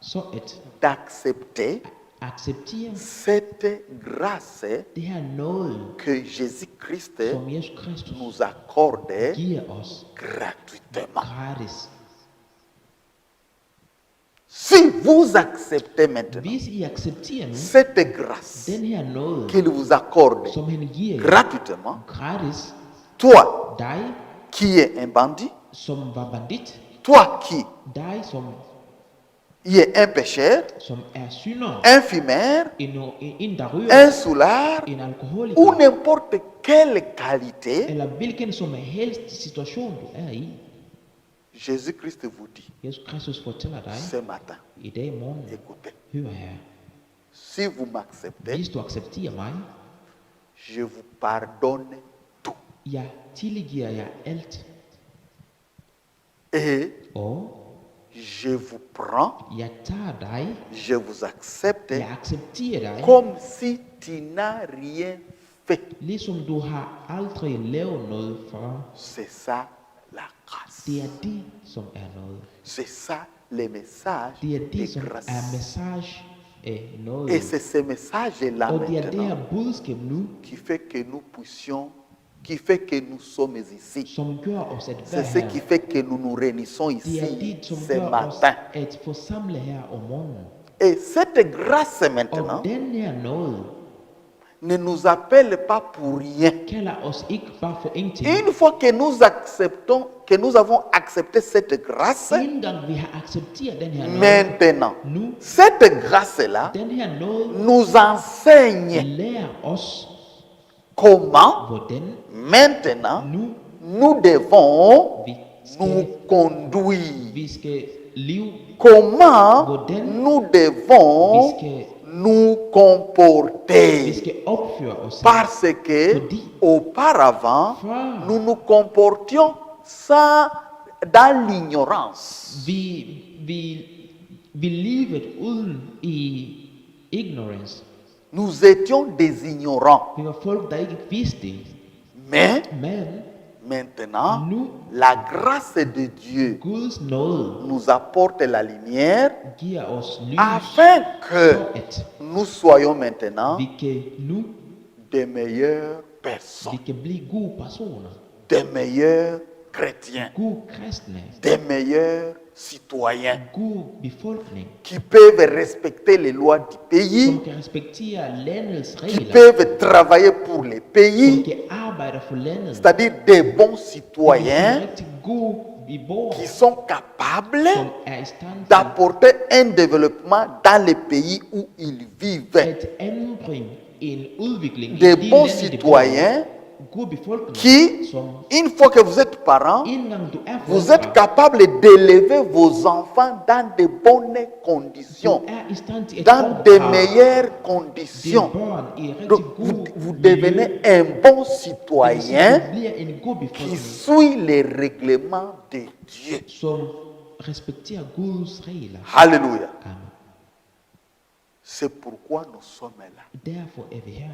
så at d'accepter acceptere cette grâce det her noget, que Jésus-Christ som Jesus Kristus nous accorde giver os gratuitement. gratis. Si vous acceptez maintenant Hvis I accepterer nu cette grâce den her noget, qu'il vous accorde som han giver jer gratuitement, gratis, toi dig qui es un bandit, som var bandit, toi qui dig som es un pécheur, som er synder, un fumeur, en der ryger, un soulard, en ou alkoholiker, n'importe quelle qualité, eller hvilken som helst situation du er i. Jésus-Christ vous dit Jesus Kristus fortæller dig ce matin, i dag morgen, écoutez, hør her, si vous m'acceptez, hvis du accepterer mig, je vous pardonne tout. jeg tilgiver jer alt, Et og je vous prends, jeg tager dig, je vous accepte jeg accepterer dig, comme si tu n'as rien fait. ligesom du har aldrig lavet noget før. C'est ça la grâce. Det er det, som er noget. C'est ça le message Det er de det, som grâce. er message af noget. Et c'est ce message-là Og det er det her maintenant budskab nu, qui fait que nous puissions, qui fait que nous sommes ici. som gør os at C'est være ce qui her. fait que nous nous réunissons Det er ici det, som ce gør os matin. at forsamle her om morgenen. Et cette grâce Og maintenant den her noget ne nous appelle pas pour rien. kalder os ikke bare for ingenting. Une fois que nous acceptons, que nous avons accepté cette grâce, En gang vi har accepteret den her nåde, maintenant, nu, cette grâce-là den her nåde nous enseigne lærer os, comment, hvordan maintenant, nu nous devons vi nous skal, conduire. vi skal leve, Comment Hvordan nous devons vi skal, nous vi comporter. skal opføre os selv. Parce que Fordi auparavant, før nous nous comportions sans, dans l'ignorance. vi levede uden i ignorance. Nous étions des ignorants. Vi var folk, der ikke vidste det. Mais Men maintenant, nu, la grâce de Dieu Guds nåde nous apporte la lumière giver os lys, afin que for at nous soyons maintenant vi kan nu des meilleures personnes, vi kan blive gode personer, des meilleurs chrétiens, gode kristne, des meilleurs citoyens god befolkning, qui peuvent respecter les lois du pays, som kan respektere landets qui regler, peuvent travailler pour le som pays, kan arbejde for landet, c'est-à-dire des bons som citoyens rigtig gode beboere, qui sont capables som er i stand til d'apporter un développement dans le pays où ils vivent. at anbringe en udvikling i Des de bons lande, de bor i. citoyens God befolkning, qui, som une fois que vous êtes parents, indgang du er vous êtes forældre, capable d'élever vos enfants dans de bonnes conditions, du er i stand til at dans de opdrage meilleures dine conditions. børn i rigtig Donc, god vous miljø. devenez un bon Det vil sige, citoyen du bliver en god qui befolkning, suit les règlements de Dieu. som respekterer Guds regler. Alléluia. Amen. C'est pourquoi nous sommes là. Derfor er vi her.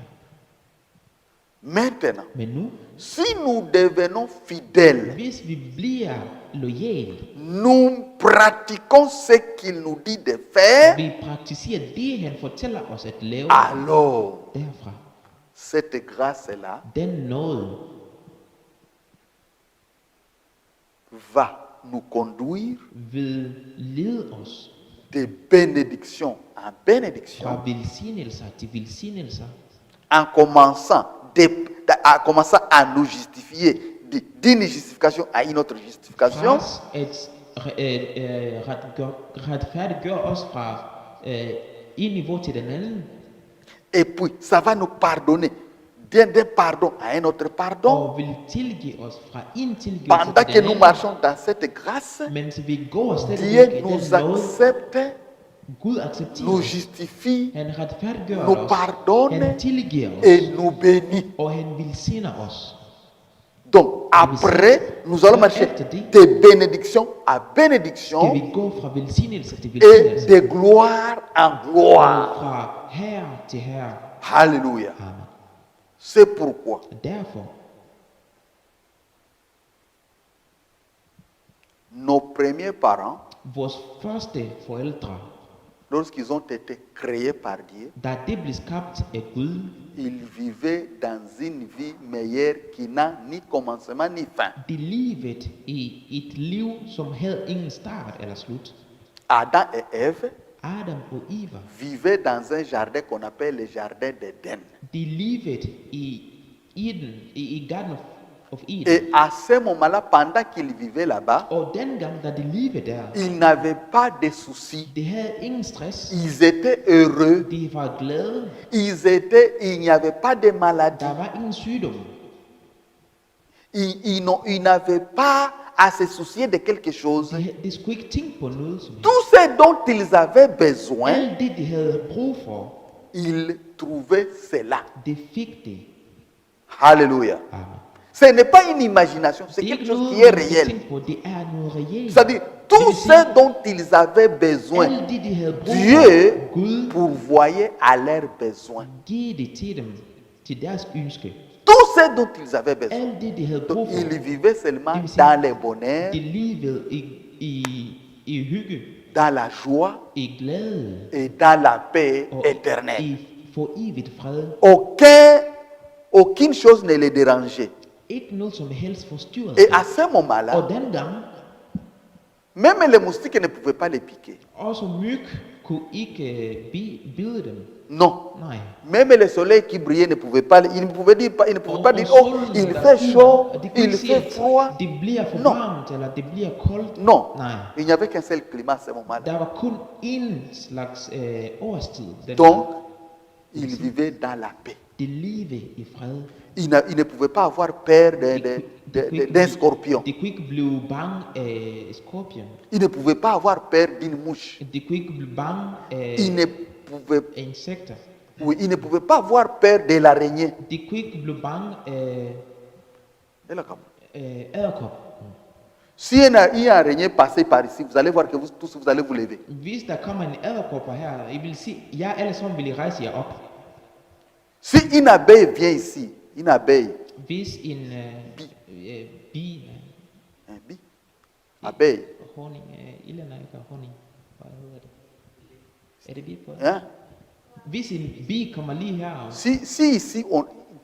Maintenant, Men nu, si nous devenons fidèles, hvis vi bliver loyale, nous pratiquons ce qu'il nous dit de faire, vi praktiserer det, han fortæller os at lave, alors derfra, cette grâce-là den nåde va nous conduire vil lede os de bénédiction en fra bénédiction, velsignelser til velsignelser, en commençant, à nous justifier d'une justification à une autre justification, fra at retfærdiggøre os fra en niveau til den anden, et puis ça va nous pardonner d'un pardon à un autre pardon, og vil tilgive os fra en tilgivelse pendant til que den nous anden, marchons dans cette grâce. mens vi går stadigvæk Dieu i nous den nåde. accepte, Gud accepterer nous os. justifie, Han retfærdiggør nous os. pardonne Han tilgiver os. et nous bénit. Og han velsigner os. Donc après, nous allons marcher de bénédiction à Skal bénédiction vi gå fra velsignelse til et velsignelse. de gloire en Og gloire. fra herre til herre. Alléluia. Amen. C'est pourquoi Derfor, nos premiers parents, vores første forældre, lorsqu'ils ont été créés par Dieu, da det blev skabt af Gud, ils vivaient dans une vie meilleure qui n'a ni commencement ni fin. de levede i et liv, som havde ingen start eller slut. Adam et Ève Adam og Eva, vivaient dans un jardin qu'on appelle le jardin d'Éden. de levede i Eden, i Garden of Eden. Et à ce moment-là, pendant qu'ils vivaient là-bas, Og dengang, da de levede der, ils n'avaient pas de soucis. de havde ingen stress. Ils étaient heureux. De var glade. Il n'y avait pas de maladie. Der var ingen sygdom. Ils n'avaient pas à se soucier de quelque chose. De skulle ikke tænke på noget som helst. Tout ce dont ils avaient besoin, Alt det, de havde brug for, ils trouvaient cela. de fik det. Alléluia. Amen. Ce n'est pas une imagination, c'est Det er quelque ikke chose noget, qui est man skal réel. tænke på. Det er noget reelt. C'est-à-dire, Det tout vil sige, ce dont ils avaient besoin, alt det, de havde brug Dieu for, Gud pourvoyait à leurs besoins. giver det til dem, til deres ønske. Tout ce dont ils avaient besoin. Alt det, de havde Donc, brug for, ils vivaient seulement Det vil sige, dans le bonheur, de levede i hygge, dans la joie i glæde et dans la paix og éternelle. i for evigt fred. Aucune chose ne les dérangeait. Ikke noget som helst forstyrret. Et à ce moment-là, Og dengang, même les moustiques ne pouvaient pas les piquer. også myg kunne ikke bide dem. Non. Nej. Même le soleil qui brillait ne pouvait pas, il ne pouvait pas dire, oh, solen, il der fait skinner, chaud, og de kunne il ikke sige, fait at froid. det bliver for Non. varmt, eller det bliver koldt. Non, Nej. il n'y avait qu'un seul climat à ce moment-là. Der var kun én slags årstid. Donc, il vivait dans la paix. Det levede i fred. Il ne pouvait pas avoir peur d'un scorpion. De kunne ikke blive bange af skorpion. Il ne pouvait pas avoir peur d'une mouche. De kunne ikke blive bange af Il ne pouvait, insekter. oui, il ne pouvait pas avoir peur de l'araignée. De kunne ikke blive bange af æderkop. Si il y a une araignée passée par ici, vous allez voir que vous tous vous allez vous lever. Hvis der kommer en æderkopper her, I vil sige, jer alle sammen vil I rejse jer op. Si une abeille vient ici, une abeille, Hvis en bi, un bi, abeille, honning, ilden er ikke honning, hvad hedder det? Er det bi på? hein? Hvis en bi kommer lige her, Si ici,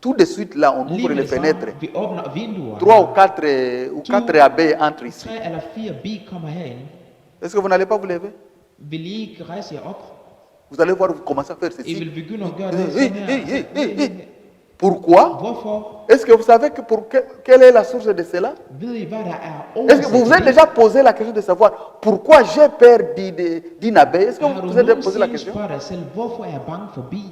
tout de suite là, on lige ouvre med les det samme, fenêtres, vi åbner vinduer. 3 ou 4 abeilles entrent ici. 3 eller 4 bi kommer herinde. Est-ce que vous n'allez pas vous lever? Vil I ikke rejse jer op? Vous allez voir, vous commencez à faire I vil ceci. begynde at gøre det sådan her. Pourquoi? Hvorfor? Est-ce que vous savez quelle est la source de cela? Ved I, hvad der er Est-ce que vous vous êtes déjà posé la question de savoir pourquoi j'ai peur d'une abeille? Est-ce que Har vous du vous êtes déjà posé la nogensinde question? spørget dig selv, hvorfor er jeg bange for bi?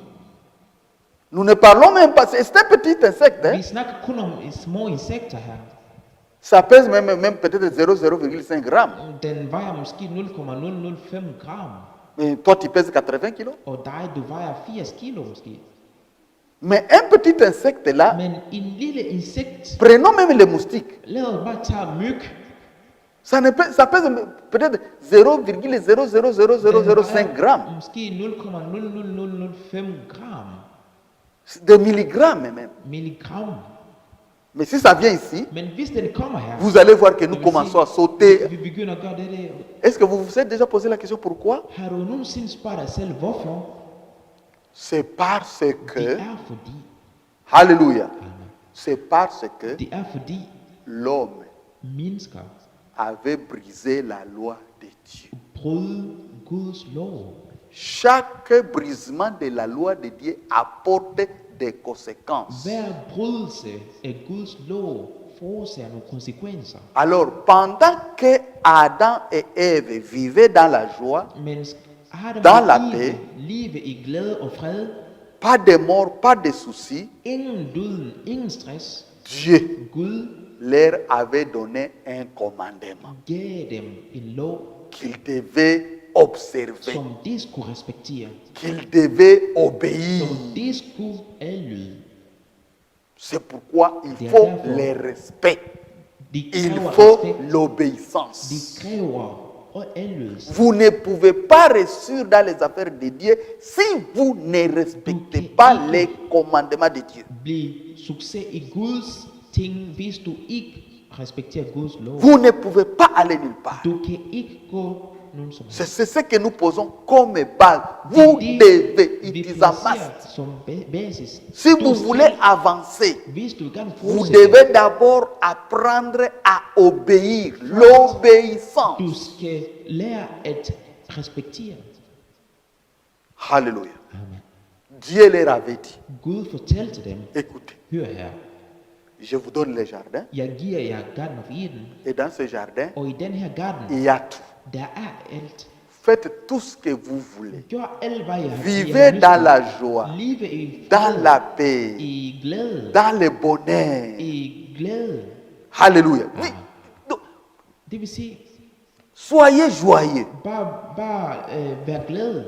Nous ne parlons même pas, c'est un petit insecte. Hein? Vi snakker kun om små insekter her. Ça pèse même peut-être 0,5 grammes. Den vejer måske 0,005 gram, Mais toi, tu pèses 80 kilos. og dig, du vejer 80 kilo måske. Mais un petit insecte là, Men en lille insekt, prenons même les moustiques. lad os bare tage myg. Ça pèse peut-être 0,00005 grammes. Måske 0,00005 gram. De milligrammes même. Milligram. Mais si ça vient ici, Men hvis den kommer her, vous allez voir que nous commençons à sauter. vi begynder at gøre det der. Est-ce que vous vous êtes déjà posé la question pourquoi? Har du nogensinde spørget dig selv, hvorfor? C'est parce Det que, er fordi, Alléluia, c'est parce que det er fordi l'homme mennesker avait brisé la loi de Dieu. brød Guds lov. Chaque brisement de la loi de Dieu apporte des conséquences. Hver brydelse af Guds lov forårsager nogle konsekvenser. Alors, pendant que Adam et Ève vivaient dans la joie, Mens Adam Dans la og paix. Eve leve i glæde og fred, pas de mort, pas de soucis, ingen døden, ingen stress, Dieu Gud leur avait donné un commandement gav dem en lov, qu'ils devaient observer, som de skulle respektere, qu'ils devaient obéir. som de skulle adlyde. C'est pourquoi il Det er faut derfor. le respect, De il kræver faut respekt, l'obéissance. de kræver og adlydelse. Vous ne pouvez pas réussir dans les affaires de Dieu si vous ne respectez pas les commandements de Dieu. Bliv succes i Guds ting, hvis du ikke respekterer Guds lov. Vous ne pouvez pas aller nulle part. Du kan ikke gå nogen som helst. C'est ce que nous posons comme base. Vous Det devez, vi it is a placerer must. som basis. Si Du vous skal- voulez avancer, Hvis du gerne vous fortsætte, devez d'abord apprendre à obéir. L'obéissance. du skal lære at respektere. Alléluia. Amen. Dieu leur avait dit, Gud fortalte dem, écoutez, hør her, je vous donne le jardin. jeg giver jer Garden of Eden, Et dans ce jardin, og i den her garden, il y a tout. der er alt. Faites tout ce que vous voulez. Gør alt, hvad jeg har Vivez lyst dans til. la joie, Leve i dans fred, la paix, i glæde, dans le bonheur. i glæde. Alléluia. Oui. Donc, Det vil sige, soyez joyeux. bare vær glad.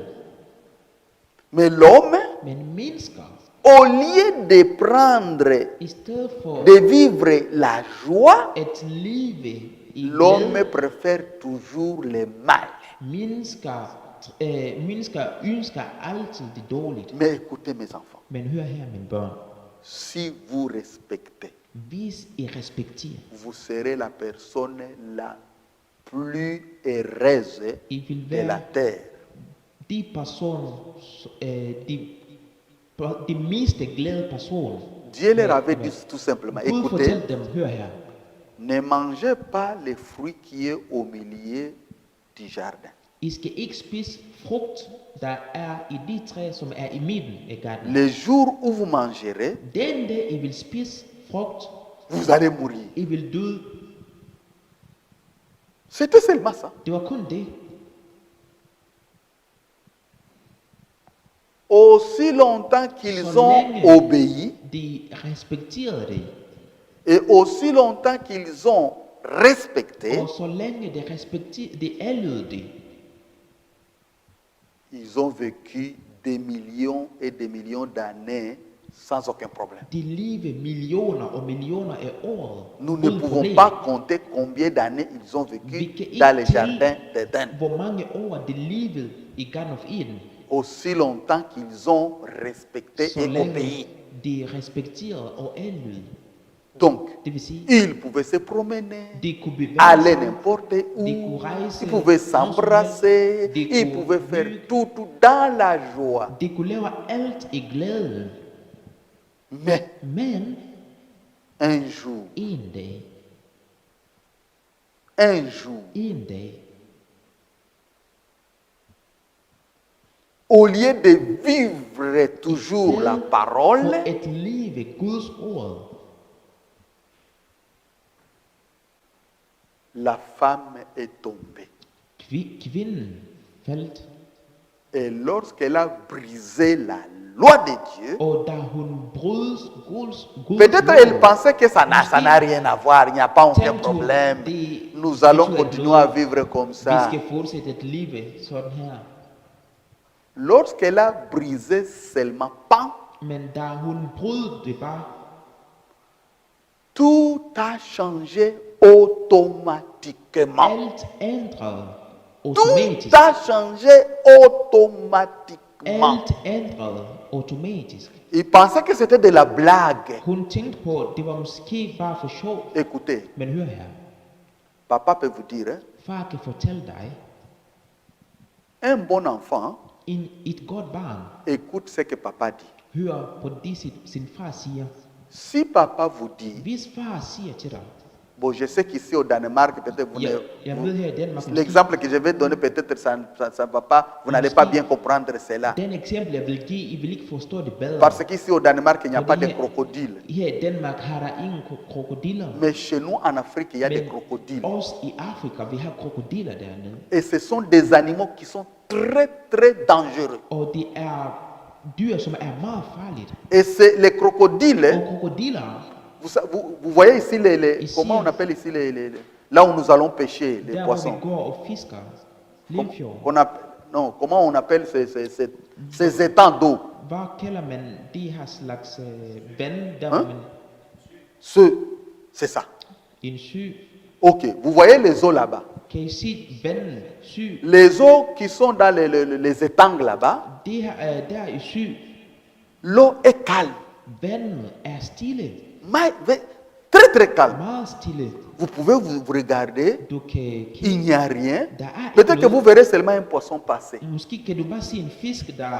Mais l'homme, Men mennesker, au lieu de prendre, i stedet for de vivre la joie, at leve i l'homme glæde, préfère toujours le mal. mennesker ønsker altid det dårligt. Mais écoutez mes enfants, Men hør her, mine børn. si vous respectez, Hvis I respekterer, vous serez la personne la plus heureuse I vil de la være terre. de personer, de mest glade personer. Dieu leur avait dit tout simplement, Gud écoutez, fortalte dem, hør her, ne mangez pas les fruits qui est au milieu du jardin. I skal ikke spise frugt, der er i de træer, som er i midten af garden. Le jour où vous mangerez, Den dag, I vil spise frugt, vous allez mourir. I vil dø. C'était seulement ça. Det var kun det. Aussi longtemps qu'ils Så ont længe obéi de respekterede det, et aussi longtemps qu'ils ont respecté, og så længe de adlød det, ils ont vécu des millions et des millions d'années sans aucun problème. de lever millioner og millioner af året. Nous ne uden pouvons problem. pas compter combien d'années ils ont Vi vécu kan ikke dans le tælle, jardin d'Éden. hvor mange år de levede i Garden of Eden, Aussi longtemps qu'ils ont respecté så et længe obéi. de respekterede og adlød. Donc, Det vil sige, ils pouvaient se promener, de kunne bevæge aller sig, n'importe où, de kunne rejse, ils pouvaient s'embrasser, de ils kunne pouvaient faire hygge, tout dans la joie. de kunne lave alt i glæde. Mais Men un jour, en dag, au lieu de vivre toujours la for parole, at leve Guds ord, la femme est tombée. kvinden faldt, Et lorsqu'elle a brisé la loi de Dieu, og da hun brød Guds peut-être elle lov, pensait que ça n'a rien à voir, il n'y a pas aucun tænkte hun, problème. det Nous allons betyder continuer à noget. vivre comme Vi ça. skal fortsætte at leve sådan her. Lorsqu'elle a brisé seulement pan, Men da hun brød det bare, tout a changé automatiquement. alt ændrede Tout automatisk. a changé automatiquement. Alt ændrede automatisk. Il pensait que c'était de la blague. Hun tænkte på, at det var måske bare for sjov. Écoutez, Men hør her, papa peut vous dire, hein, far kan fortælle dig, un bon enfant et godt barn écoute ce que papa dit. hører på det, sin far siger. Si papa vous dit, Hvis far siger til dig, bon, je sais qu'ici au Danemark, peut-être vous jeg ved her i Danmark, l'exemple que je vais donner, peut-être ça va pas, vous n'allez pas bien comprendre cela. den eksempel, jeg vil give, I vil ikke forstå det bedre. Parce qu'ici au Danemark, il n'y a pas de Fordi crocodile. her i Danmark har der ingen krokodiller. Mais chez nous, en Afrique, il y a des Men crocodiles. også i Afrika, vi har krokodiller dernede. Et ce sont des animaux qui sont très, très dangereux. Og det er dyr, som er meget farligt. Et c'est les crocodiles, Og krokodiller, vous voyez ici, Ici. comment on appelle ici, là où nous allons pêcher les der hvor vi poissons. går og fisker, Limfjord, Non, comment on appelle ces étangs d'eau? hvad kalder man de her slags vand, der Hein? hvor man C'est ça. en sø, Ok, vous voyez les eaux là-bas. kan I se vandet, sø, Les eaux qui sont dans les étangs là-bas, det her er der i sø, l'eau est calme. vandet er stille, Très très calme. meget stille. Vous pouvez vous regarder, Du kan il kigge, n'y a rien. der er Peut-être ikke que vous noget. verrez seulement un poisson passer. Måske kan du bare se en fisk, der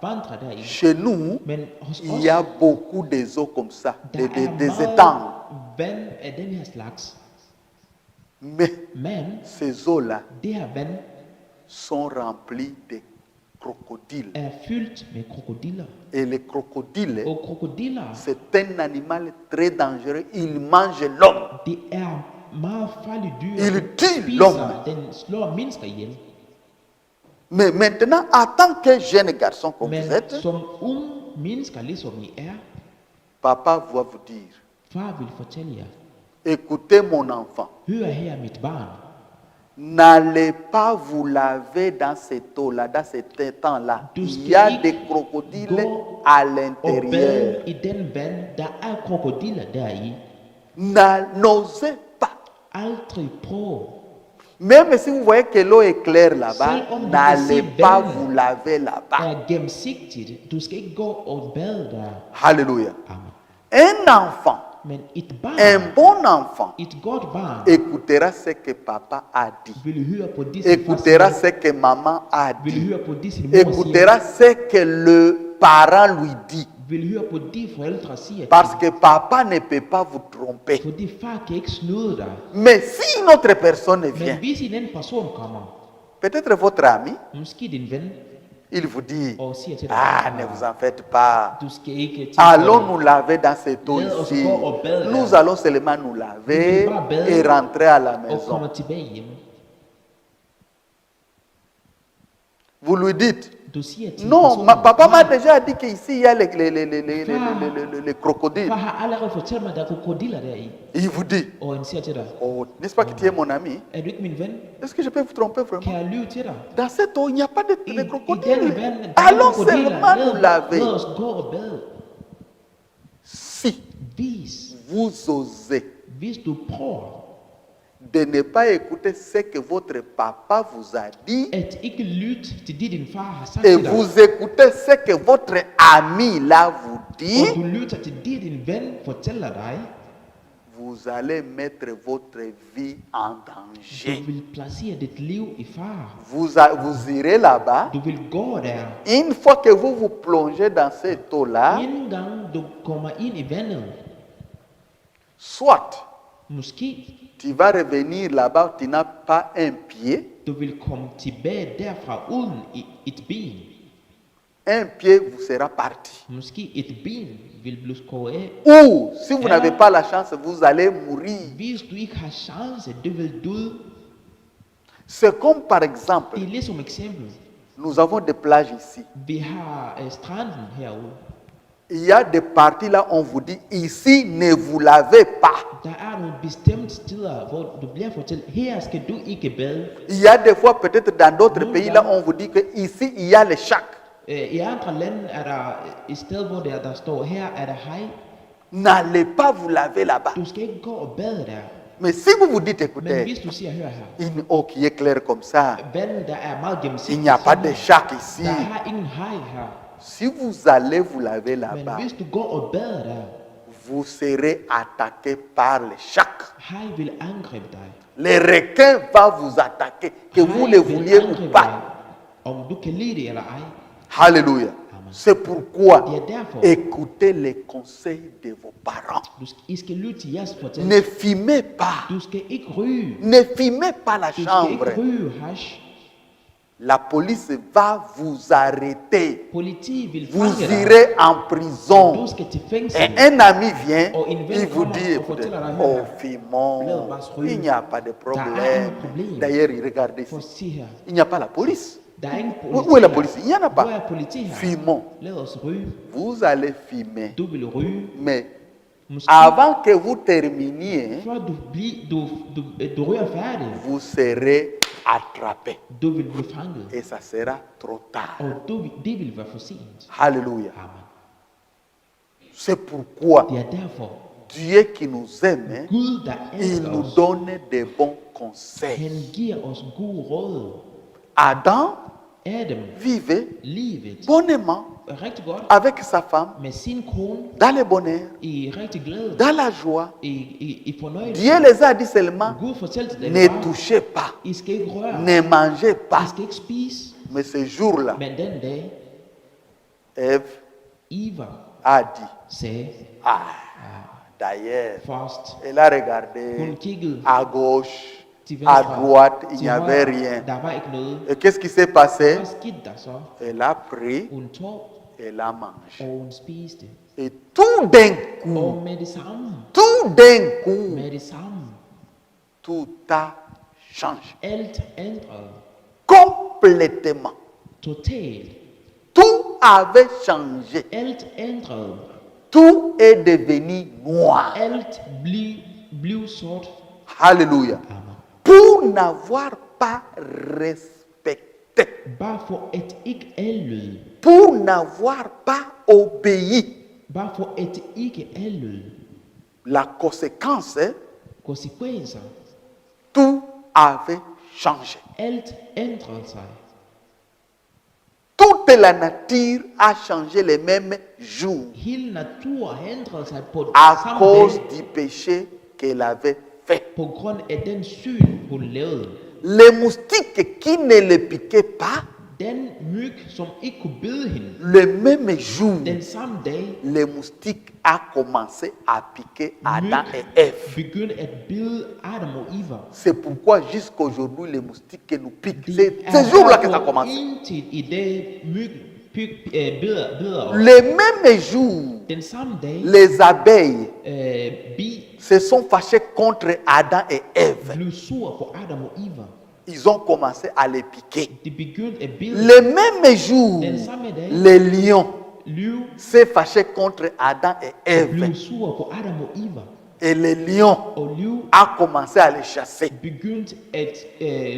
vandrer deri. Chez nous, Men hos il os, y a beaucoup des eaux comme ça, der er des meget étangs. vand af den her slags. Mais Men ces eaux-là det her vand sont remplies de crocodiles. er fyldt med krokodiller. Et les crocodiles, Og krokodiller, c'est un animal très dangereux. Il mange l'homme. det er meget farlige dyr, Il som tue spiser, l'homme. den slår mennesker ihjel. Mais maintenant, en tant que jeune garçon comme Men vous êtes, som unge mennesker, ligesom I er, papa va vous dire, far vil fortælle jer, écoutez mon enfant, hør her mit barn, n'allez pas vous laver dans cette eau-là, dans cet étang-là. Du Il skal y a ikke des crocodiles gå à og l'intérieur. bade i den vand, der er krokodiller deri. N'osez pas. Aldrig prøv. Même si vous voyez que l'eau est claire là-bas, Selvom du kan n'allez se pas vandet vous laver là-bas. er gennemsigtigt. Du skal ikke gå og bade der. Alléluia. Amen. Un enfant, Men et barn, un bon enfant, et godt barn, écoutera ce que papa a dit. vil høre på det, sin far Écoutera siger. ce que maman a Vil dit. høre på det, sin mor siger. Écoutera ce que le parent lui dit. Vil høre på de forældre siger. Parce que papa ne peut pas vous tromper. Fordi far kan ikke snyde dig. Mais si une autre personne Men vient hvis en anden person kommer, Peut-être votre ami, Måske din ven il vous dit, og siger til dig, ah, ne vous en faites pas. du skal ikke tænke Allons på nous laver dans cette eau Lad os ici. gå og bade der. Nous allons seulement nous laver bare bade et rentrer à la og maison. kommer tilbage hjem. Vous lui dites, Du siger til non, personen, papa m'a "Nej, déjà dit qu'ici il y a les crocodiles. far har allerede fortalt mig, at der er krokodiller deri. Il vous dit, Og han siger til dig, oh, n'est-ce pas que tu es mon ami? er du ikke min ven? Est-ce que je peux vous tromper Kan vraiment? jeg lyve til dig? Dans cette eau, il n'y a pas de I den crocodiles. vand, der er Allons krokodiller. seulement nous laver. Lad os gå og bade. Si Hvis, vous osez hvis du prøver de ne pas écouter ce que votre papa vous a dit at ikke lytte til det, din far har sagt et til dig, vous écoutez ce que votre ami là vous dit, og du lytter til det, din ven fortæller dig, vous allez mettre votre vie en du danger. vil placere dit liv i fare. Vous irez là-bas. Du vil gå der. Une fois que vous vous plongez dans cette eau-là, Inden gang du kommer ind i vandet, soit måske tu vas revenir là-bas, tu n'as pas un pied, du vil komme tilbage derfra uden et ben. un pied vous sera parti. Måske et ben vil blive skåret af. Ou, si vous n'avez pas la chance, vous allez mourir. Hvis du ikke har chance, du vil dø. C'est comme par exemple, Det er lidt som eksempel. nous avons des plages ici. Vi har stranden herude. Il y a des parties là, on vous dit, ici, ne vous lavez pas. Der er nogle bestemte steder, hvor du bliver fortalt, her skal du ikke bade. Il y a des fois, peut-être dans d'autres pays là, on vous dit que ici, il y a les chacs. I andre lande er der et sted, hvor der står, her er der hej. N'allez pas vous laver là-bas. Du skal ikke gå og bade der. Mais si vous vous dites, Men écoutez, hvis du siger, hør her, une eau qui est claire comme ça, vandet der er meget il gennemsigtigt, n'y a pas de chac ici. der er ingen hej her. Si vous allez vous laver Men là-bas, hvis du går og bader der, vous serez attaqué par les chacs. hej vil angribe dig. Les requins vont vous attaquer, que vous Hej le vil vouliez ou angribe pas. dig, om du kan lide det eller ej. Alléluia. Amen. C'est pourquoi Det er derfor, écoutez les conseils de vos parents. I skal lytte til jeres fortælling. Ne fumez pas. Du skal ikke ryge. Ne fumez pas la Du skal chambre. ikke ryge hash. La police va vous arrêter. Politiet vil Vous fange dig. irez en Du prison. skal til fængsel. Et un ami vient, Oh, une veine il vous comment dit, on écoutez, faut-il la oh faire? Fimon, Là, on va se ruiner. il n'y a pas de T'as un problème. problème. D'ailleurs, regardez For ici, se her. il n'y a pas la police. Der er ingen Où politi est la her. police? Il n'y en a Hvor er pas. politi her? Fimon, Lad os ryge. vous allez fumer. Du vil ryge. Mais Måske avant que vous terminiez, før du ryger færdig, vous serez attrapé. du vil blive fanget. Et ça sera trop tard. Og det vil være for sent. Alléluia. Amen. C'est pourquoi Det er derfor, Dieu qui nous aime, Gud, der il elsker nous os, donne de bons conseils. han giver os gode råd. Adam Adam vivait livet bonnement rigtig godt avec sa femme, med sin kone dans le bonheur, i rigtig glæde, dans la joie. i fornøjelse. Dieu les a dit seulement, Gud fortalte dem ne bare, touchez pas, I skal ikke røre, ne mangez I pas. skal ikke spise. Mais ce jour-là, Men den dag, Ève Eva a dit, sagde ah, d'ailleurs, først, elle a regardé hun kiggede à gauche, til à venstre, droite, il til n'y avait højre, rien. der var ikke noget. Et qu'est-ce qui s'est passé? Hvad skete der så? Elle a pris, Hun tog, elle a mangé. og hun spiste. Et tout d'un coup, Og med det samme, tout med det samme, tout a changé. alt ændrede Complètement. totalt. Tout avait changé. Alt ændrede. Tout est devenu noir. Alt blev sort. Alléluia. Amen. Pour n'avoir pas respecté, Bare for at ikke adlyde. pour n'avoir pas obéi, Bare for at ikke adlyde. la conséquence, Konsekvenser. tout avait changé. Alt ændrede sig. Toute la nature a changé les mêmes jours Hele natur ændrede sig på à samme cause dag du péché qu'elle avait fait. på grund af den syn, hun lavede. Les moustiques qui ne le piquaient pas Den myg, som ikke kunne bide hende, le même jour, den samme dag, les moustiques a commencé à piquer Adam et Ève. begyndte at bide Adam og Eva. C'est pourquoi jusqu'aujourd'hui, les moustiques qui nous piquent, Det c'est er ce jour-là que ça a derfor commencé. indtil i dag myg bider os. Le même jour, Den samme dag, les abeilles bi se sont fâchées contre Adam et Ève. blev sur på Adam og Eva. Ils ont commencé à les piquer. De begyndte at bide. Le même jour, Den samme dag, les lions løv s'est fâché contre Adam et Ève. blev sur på Adam og Eva. Et les lions Og løv a commencé à les chasser. begyndte at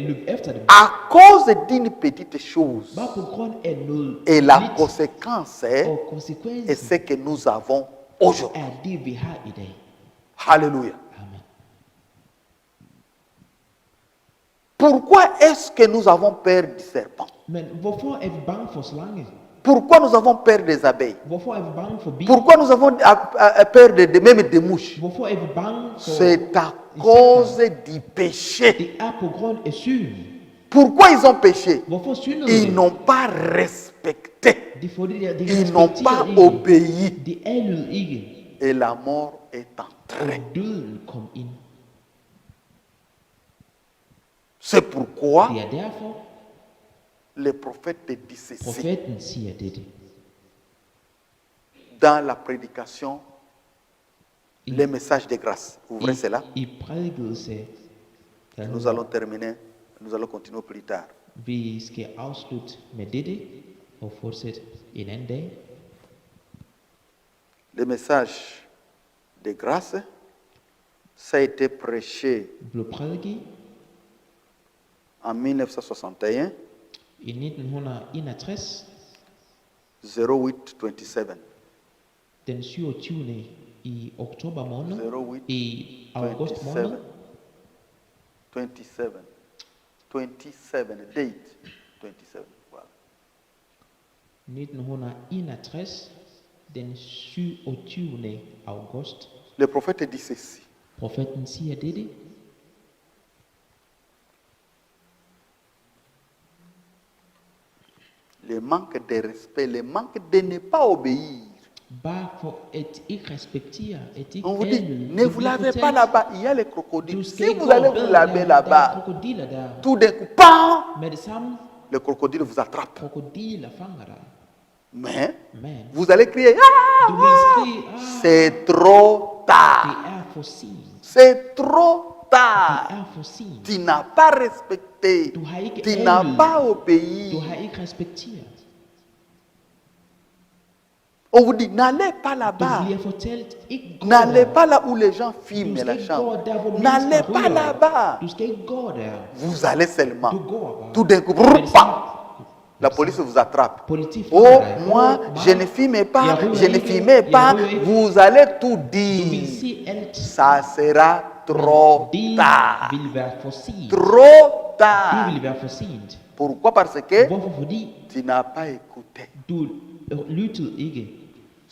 løbe efter dem. À cause d'une petite chose. Bare på grund af noget Et la lidt, conséquence est og konsekvensen ce que nous avons aujourd'hui. er det, vi har i dag. Alléluia. Amen. Pourquoi est-ce que nous avons peur du serpent? Men hvorfor er vi bange for slange? Pourquoi nous avons peur des abeilles? Hvorfor er vi bange for bi? Pourquoi nous avons peur même des mouches? Hvorfor er vi bange for C'est à cause du péché. Det er på grund af synd. Pourquoi ils ont péché? Hvorfor syndede Ils de? n'ont pas respecté. Det er fordi, de Ils n'ont pas respekterer ikke. obéi. De adlød ikke. Et la mort est entrée. Og døden kom ind. C'est pourquoi Det er derfor, le prophète dit ceci profeten siger dette. dans la prédication, les messages de grâce. Ouvrez cela. I prædikelse, Nous allons terminer. Nous allons continuer plus tard. vi skal afslutte med dette og fortsætte en anden dag. Le message de grâce, ça a été prêché Blev prædiket en 1961, i 1961, 08-27. den 27. i oktober måned, 08, i august måned, 27. 27, date 27. Voilà. 1961, den 27. august. Le prophète dit ceci. Profeten siger dette. Le manque de respect, le manque de ne pas obéir. Bare for at ikke respektere, at ikke On vous dit, adlyde. ne Du vous bliver lavez fortalt, pas là-bas, il y a les du crocodiles. skal Si ikke vous gå allez og vous bade laver der er là-bas, krokodiller der. tout d'un coup, PAM, Med det samme, le crocodile vous attrape. krokodiller fanger dig. Mais Men vous allez crier, ah, du vil skrige, c'est trop det tard. er for sent. C'est trop Det tard. er for sent. Tu n'as pas respecté. Du har ikke Tu n'as adlydt. pas obéi. Du har ikke respekteret. On vous dit, n'allez pas Du là-bas. bliver fortalt, ikke gå N'allez der. pas là où les gens Du filment skal la ikke gå chambre. der, hvor N'allez mennesker pas ryger. là-bas. Du skal ikke gå der. Vous allez seulement. Du går bare. Tout d'un coup, Med det PAM, samme, la police vous attrape. politi Oh, fanger dig. moi, Oh, je mig. ne filmais pas, Jeg ryger je ne ikke. filmais Jeg pas. ryger ikke. Vous allez tout Du vil dire. se alt. Ça sera trop Det tard. vil være for sent. Trop Det tard. vil være for sent. Pourquoi? Parce que Hvorfor? Fordi tu n'as pas écouté. du lyttede ikke.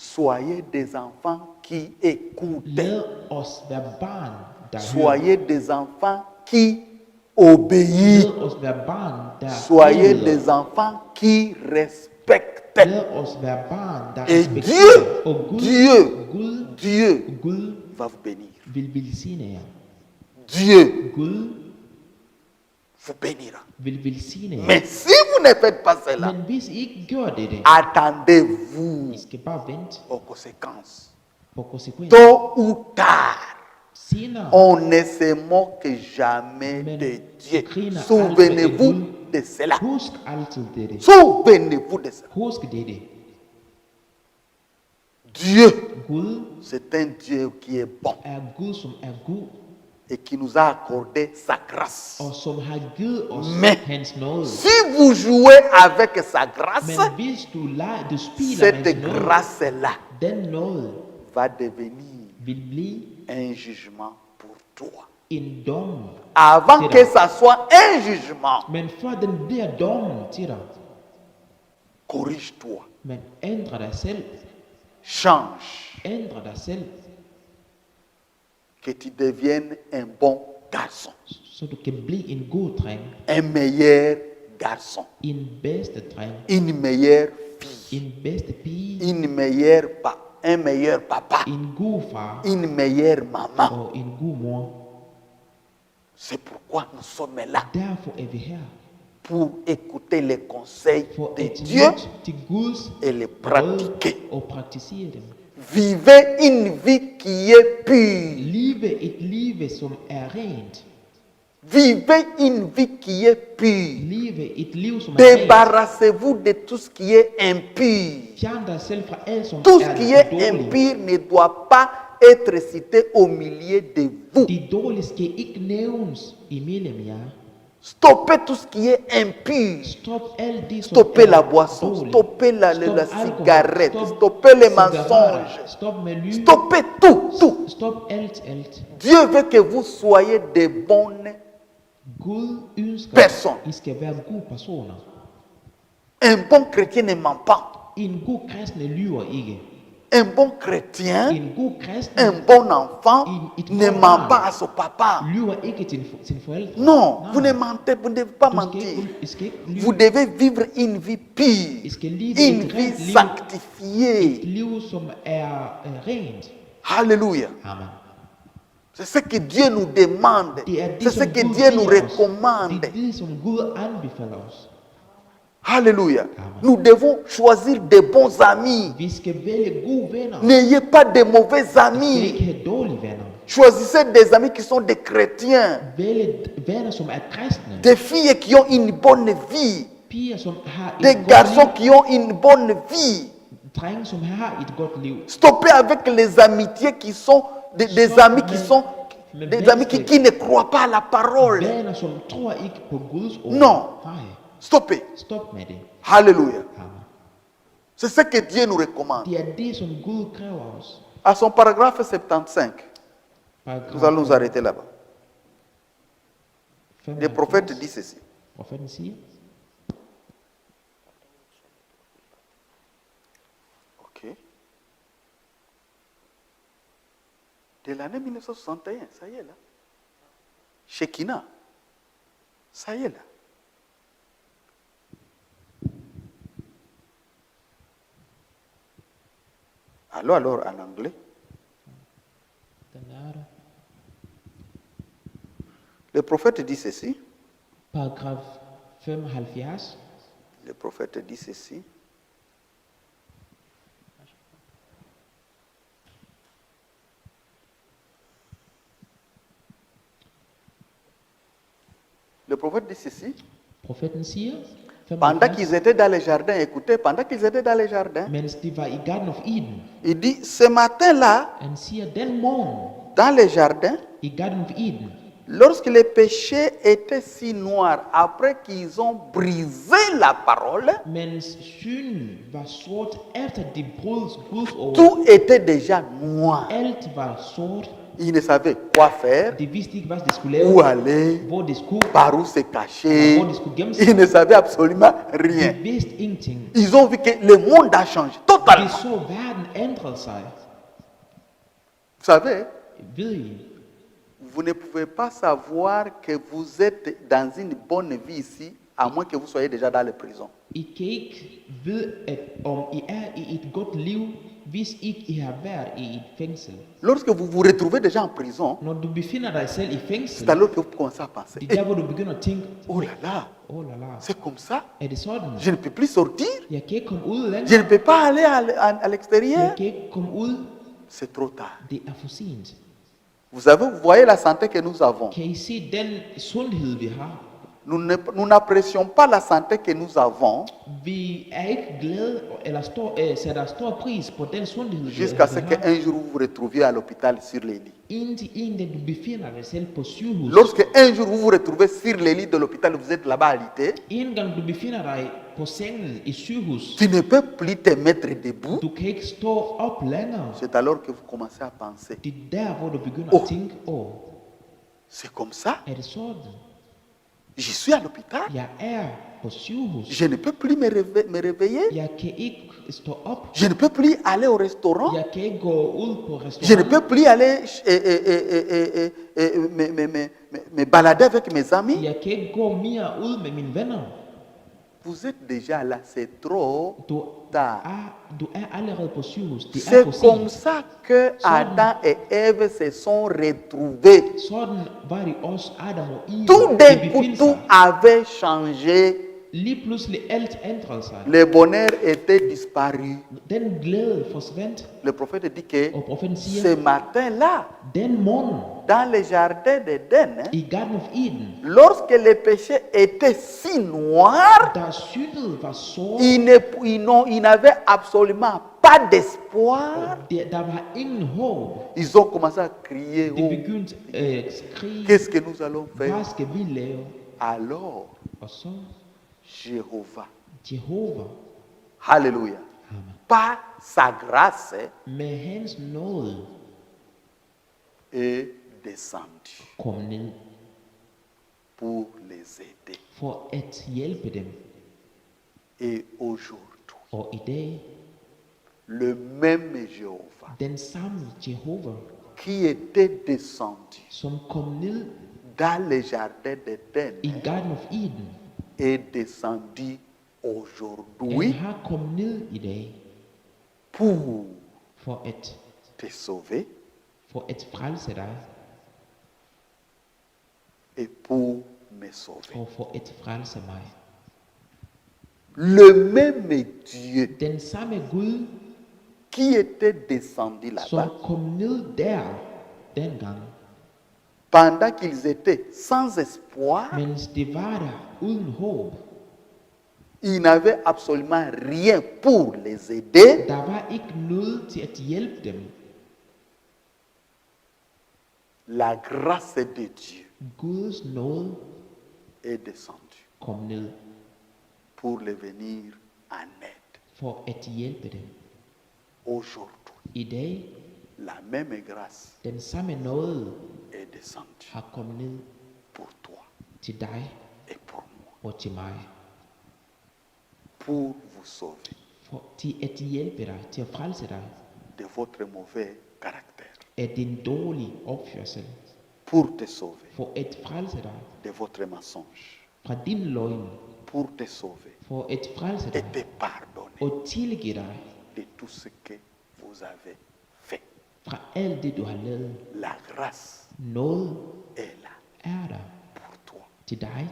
Soyez des enfants qui écoutent. Lad os være barn, der hører. Soyez des enfants qui obéissent. Lad os være barn, der Soyez adlyder. des enfants qui respectent. Lad os være barn, der Et respekterer. Og Gud, Dieu Gud va vous bénir. vil velsigne jer. Dieu Gud vous bénira. vil velsigne jer. Mais si vous ne faites pas cela, Men hvis I ikke gør dette, attendez-vous I skal bare vente aux conséquences. på konsekvenser. Tôt ou tard, Senere, on ne se moque jamais Men de Dieu. griner Souvenez-vous aldrig af de cela. husk altid dette. Souvenez-vous de cela. Husk dette. Dieu, Gud c'est un Dieu qui est bon er Gud, som er god, et qui nous a accordé sa grâce. og som har givet os Men hans nåde. si vous jouez avec sa grâce, Men hvis du spiller med cette hans nåde, grâce-là den nåde va devenir vil blive un jugement pour toi. en dom. Avant que ça soit un jugement, Men før den bliver dom til dig, corrige-toi, men ændre dig selv, change, ændre dig selv, que tu deviennes un bon garçon, så du kan blive en god dreng, un meilleur garçon, en bedste dreng, une meilleure fille, en bedste pige, une meilleure un meilleur papa, en god far une meilleure maman. og en god mor. C'est pourquoi nous sommes là, Derfor er vi her, pour écouter les conseils for de at Dieu lytte til Guds et les råd pratiquer. og praktisere dem. Vivez une vie qui est pure. Leve et liv, som er rent. Vivez une vie qui est pure. Leve et liv, som er rent. Débarrassez-vous de tout ce qui est impur. Fjern dig selv fra alt, som Tout ce er qui est dårligt. impur ne doit pas être cité au milieu de vous. De dårlige skal ikke nævnes imellem jer. Stoppez tout ce qui est impur. Stop alt det, som Stoppez er la boisson, dårligt. stoppez la Stop alkohol, cigarette, stop stoppez les cigaretter, mensonges, Stop med lyve. stoppez tout. Stop alt. Dieu veut que vous soyez de bonnes. Gud ønsker, Person. I skal være gode personer. Un bon chrétien ne ment pas. En god kristne lyver ikke. Un bon chrétien, En god kristen un bon enfant Il ne faut ment mal. pas à son papa. lyver ikke til sine forældre. Non, Nej. vous ne mentez, vous ne devez pas Du skal mentir. ikke- I skal ikke lyve. Vous devez vivre une vie pure, I skal leve une et vie rent liv. sanctifiée. Et liv, som er rent. Alléluia. Amen. C'est ce que Dieu nous demande. Det er det, C'est ce som que Gud Dieu nous giver os. recommande. Det er det, som Gud anbefaler os. Alléluia. Amen. Nous devons choisir de bons amis. Vi skal vælge gode venner. N'ayez pas de mauvais Vi skal amis. ikke have dårlige venner. Choisissez des amis qui sont des chrétiens, Vælge venner, som er kristne. des filles qui ont une bonne vie, Piger, som har des et godt garçons liv. qui ont une bonne vie. Drenge, som har et godt liv. Stoppez avec les amitiés qui sont des Stop amis qui med- sont med des amis qui ne croient pas à la parole. Venner, som tror ikke på Guds ord. Non. Nej, Stoppez. stop med det. Alléluia. Amen. C'est ce que Dieu nous recommande. Det er det, som Gud kræver os. À son paragraphe 75, Paragraf nous allons nous arrêter là-bas. Le 75. prophète dit ceci. Profeten siger, Ok. De l'année 1961, ça y est là. Shekinah, ça y est là. Alors en anglais, den er der. le prophète dit ceci. Paragraf 75. Le prophète dit ceci. Le prophète dit ceci. Profeten siger, Pendant 75, qu'ils étaient dans les jardins, écoutez, pendant qu'ils étaient dans les jardins, mens de var i Garden of Eden. il dit, ce matin-là, Han siger, den morgen dans les jardins, i Garden of Eden, lorsque les péchés étaient si noirs, après qu'ils ont brisé la parole, mens synden var sort efter de brød Guds ord. tout était déjà noir. Alt var sort. Ils ne savaient quoi faire, De vidste ikke, hvad de skulle lave, où aller, hvor de skulle. par où se cacher. Hvor de skulle gemme sig. Ils ne savaient absolument rien. De vidste ingenting. Ils ont vu que le monde a changé De totalement. så verden ændrede sig. Vous savez, Ved I, vous ne pouvez pas savoir que vous êtes dans une bonne vie ici, à moins que vous soyez déjà dans les prisons. I kan ikke vide, at om I er i et godt liv, hvis ikke I har været i et fængsel. Lorsque vous vous retrouvez déjà en prison, Når du befinder dig selv i fængsel, c'est alors que vous commencez à penser, det er der, hvor du begynder at tænke, oh là là, åh la la, c'est comme ça, er det sådan? je ne peux plus sortir, Jeg kan ikke komme ud je længere. ne peux pas aller à l'extérieur. Jeg kan ikke komme ud. C'est trop tard. Det er for sent. Vous voyez la santé que nous avons. Kan I se den sundhed, vi har? Nous n'apprécions pas la santé que nous avons Vi er ikke glade, eller sætter stor pris på den sundhed, vi jusqu'à ce har. qu'un jour vous vous retrouviez à l'hôpital sur les lits. Indtil en dag du befinder dig selv på sygehus. Lorsque un jour vous vous retrouvez sur les lits de l'hôpital, vous êtes là-bas alité, En gang du befinder dig på sengen i sygehus, tu ne peux plus te mettre debout. du kan ikke stå op længere. C'est alors que vous commencez à penser, Det er der, hvor du begynder Oh. at tænke, c'est comme ça, er det sådan? je suis à l'hôpital, Jeg er på sygehus. je ne peux plus me réveiller, Jeg kan ikke stå op. je ne peux plus aller au restaurant, Jeg kan ikke gå ud på je ne restaurant. peux plus aller me balader avec mes amis. Jeg kan ikke gå mere ud med mine venner. Vous êtes déjà là, c'est trop tard. Du er allerede på sygehus. Det er C'est for comme sent. ça que Adam et Ève se sont retrouvés. Sådan var det også Adam og Eva. Tout De d'un coup, befinder tout sig. avait changé. Lige pludselig alt ændrede sig. Le bonheur était disparu. Den glæde forsvandt. Le prophète dit que Og profeten siger, ce matin-là, den morgen dans le jardin d'Éden, i Garden of Eden, lorsque le péché était si noir, der syndet var sort, ils n'avaient absolument pas d'espoir. der var ingen håb. Ils ont commencé à crier, De oh, begyndte at skrige, qu'est-ce que nous allons hvad faire? skal vi lave? Alors, Og så Jéhovah, Jehova, Alléluia, Amen, par sa grâce, med hans nåde est descendu kom ned pour les aider. for at hjælpe dem. Et aujourd'hui, Og i dag, le même Jéhovah den samme Jehova, qui était descendu som kom ned dans le jardin d'Éden i Garden of Eden, est descendu han aujourd'hui har kommet ned i dag pour for at te sauver frelse dig et pour me sauver. og for at frelse mig. Le même Dieu Den samme Gud, qui était descendu som là-bas kom ned der dengang, pendant qu'ils étaient sans espoir, mens det var der uden håb. ils n'avaient absolument rien pour les aider. Der var ikke noget til at hjælpe dem. La grâce de Dieu Guds nåde est descendue kom ned pour les venir en aide. for at hjælpe dem. Aujourd'hui, I dag, la même grâce den samme nåde est descendue har kommet ned pour toi til dig et pour moi, og til mig, pour vous sauver til at hjælpe dig, til at frelse dig de votre mauvais caractère, af din dårlige opførsel, pour te sauver for at frelse dig de votre mensonge, fra din løgn, pour te sauver for at frelse et dig te pardonner og tilgive dig de tout ce que vous avez fait. fra alt det, du har lavet. La grâce Noget est là er der pour toi. til dig.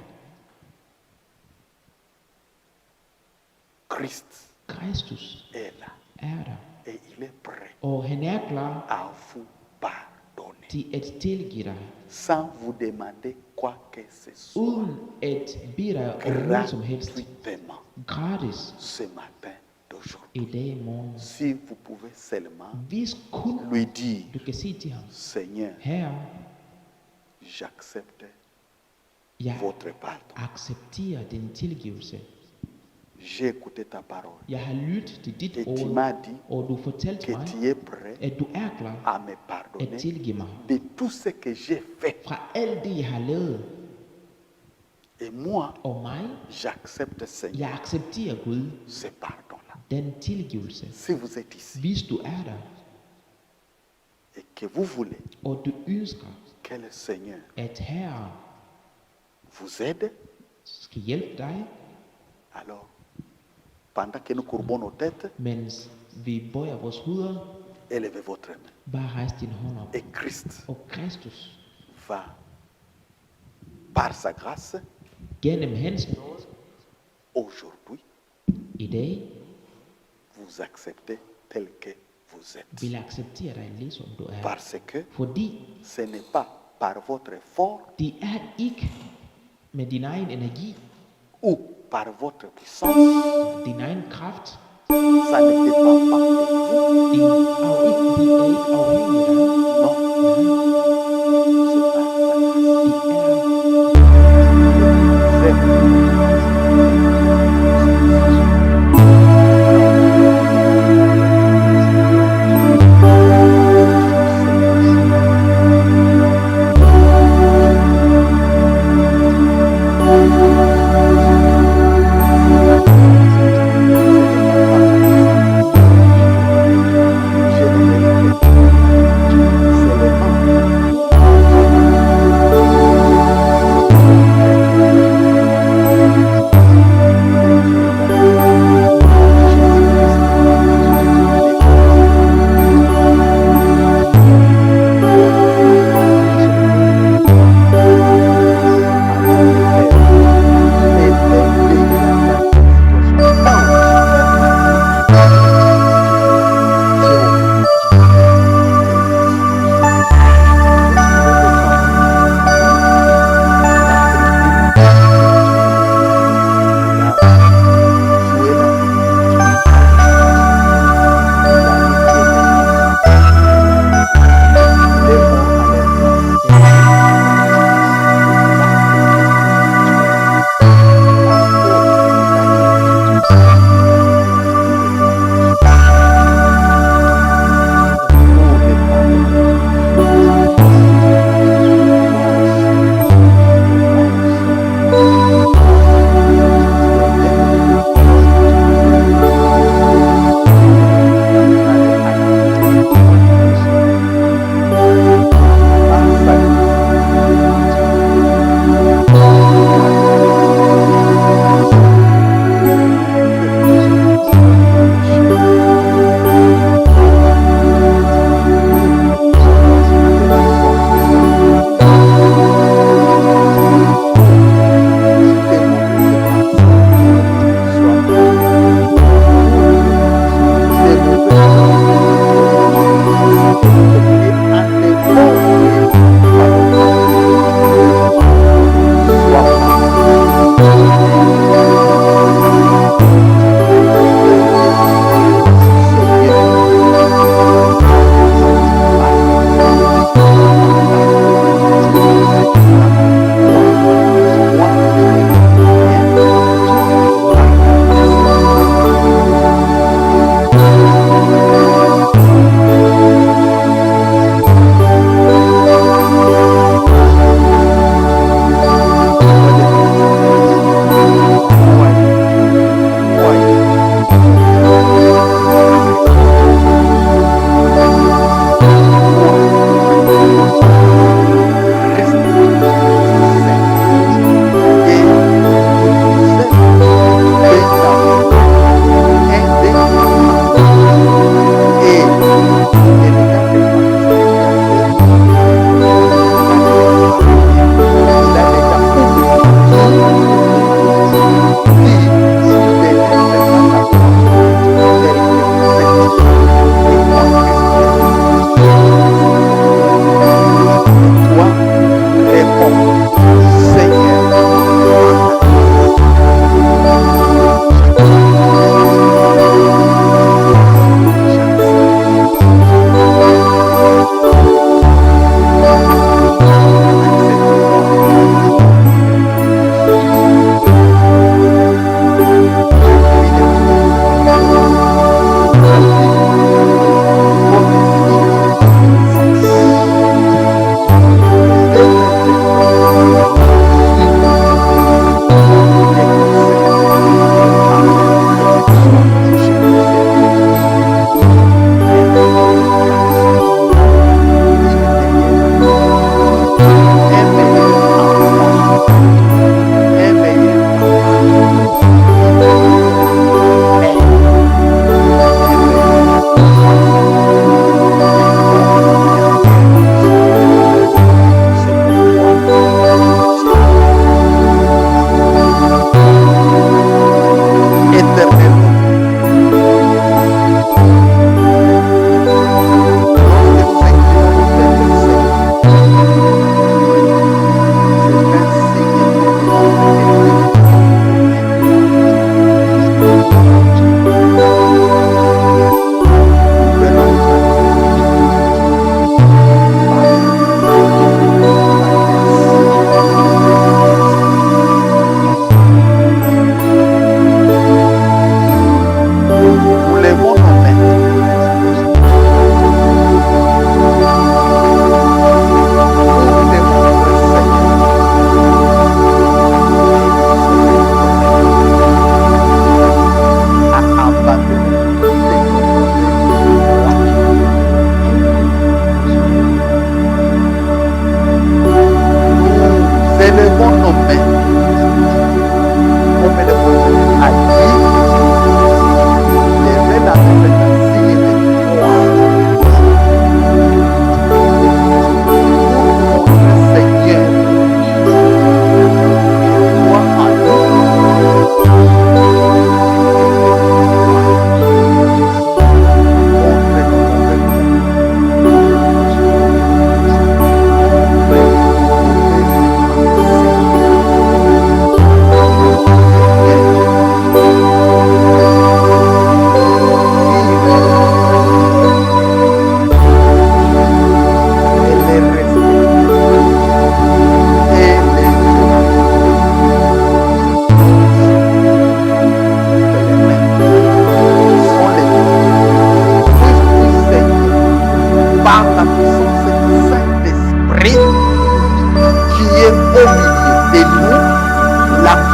Christ Kristus est là er der, et il est prêt og han er klar à vous pardonner til at tilgive dig, sans vous demander quoi que ce soit, uden at bede dig om noget som helst, gratuitement gratis ce matin d'aujourd'hui. i dag i morgen. Si vous pouvez seulement Hvis kun lui dire, du kan sige til ham, Seigneur, Herre, j'accepte jeg votre pardon. accepterer din tilgivelse. J'ai écouté ta parole Jeg har lyttet til dit et tu ord, m'as dit og du fortalte que mig, tu es prêt at du er klar à me at pardonner tilgive mig de tout ce que j'ai fait. fra alt det, jeg har lavet. Et moi, Og mig, j'accepte, Seigneur, jeg accepterer Gud, ce pardon-là. den tilgivelse. Si vous êtes ici Hvis du er der, et que vous voulez og du ønsker, que le Seigneur at Herre vous aide, skal hjælpe dig, alors, pendant que nous courbons nos têtes, mens vi bøjer vores hoveder, élevez votre main. bare rejs din hånd op. Et Christ Og Kristus, va, par sa grâce, gennem hans nåde, aujourd'hui, i dag, vous accepter tel que vous êtes. vil acceptere dig ligesom du er. Parce que Fordi ce n'est pas par votre effort det er ikke med din egen energi, ou par votre puissance, din egen kraft, ça ne dépend pas de vous. de er ikke afhængig af dig. Non, c'est par sa grâce. Det er C'est je ne mérite seulement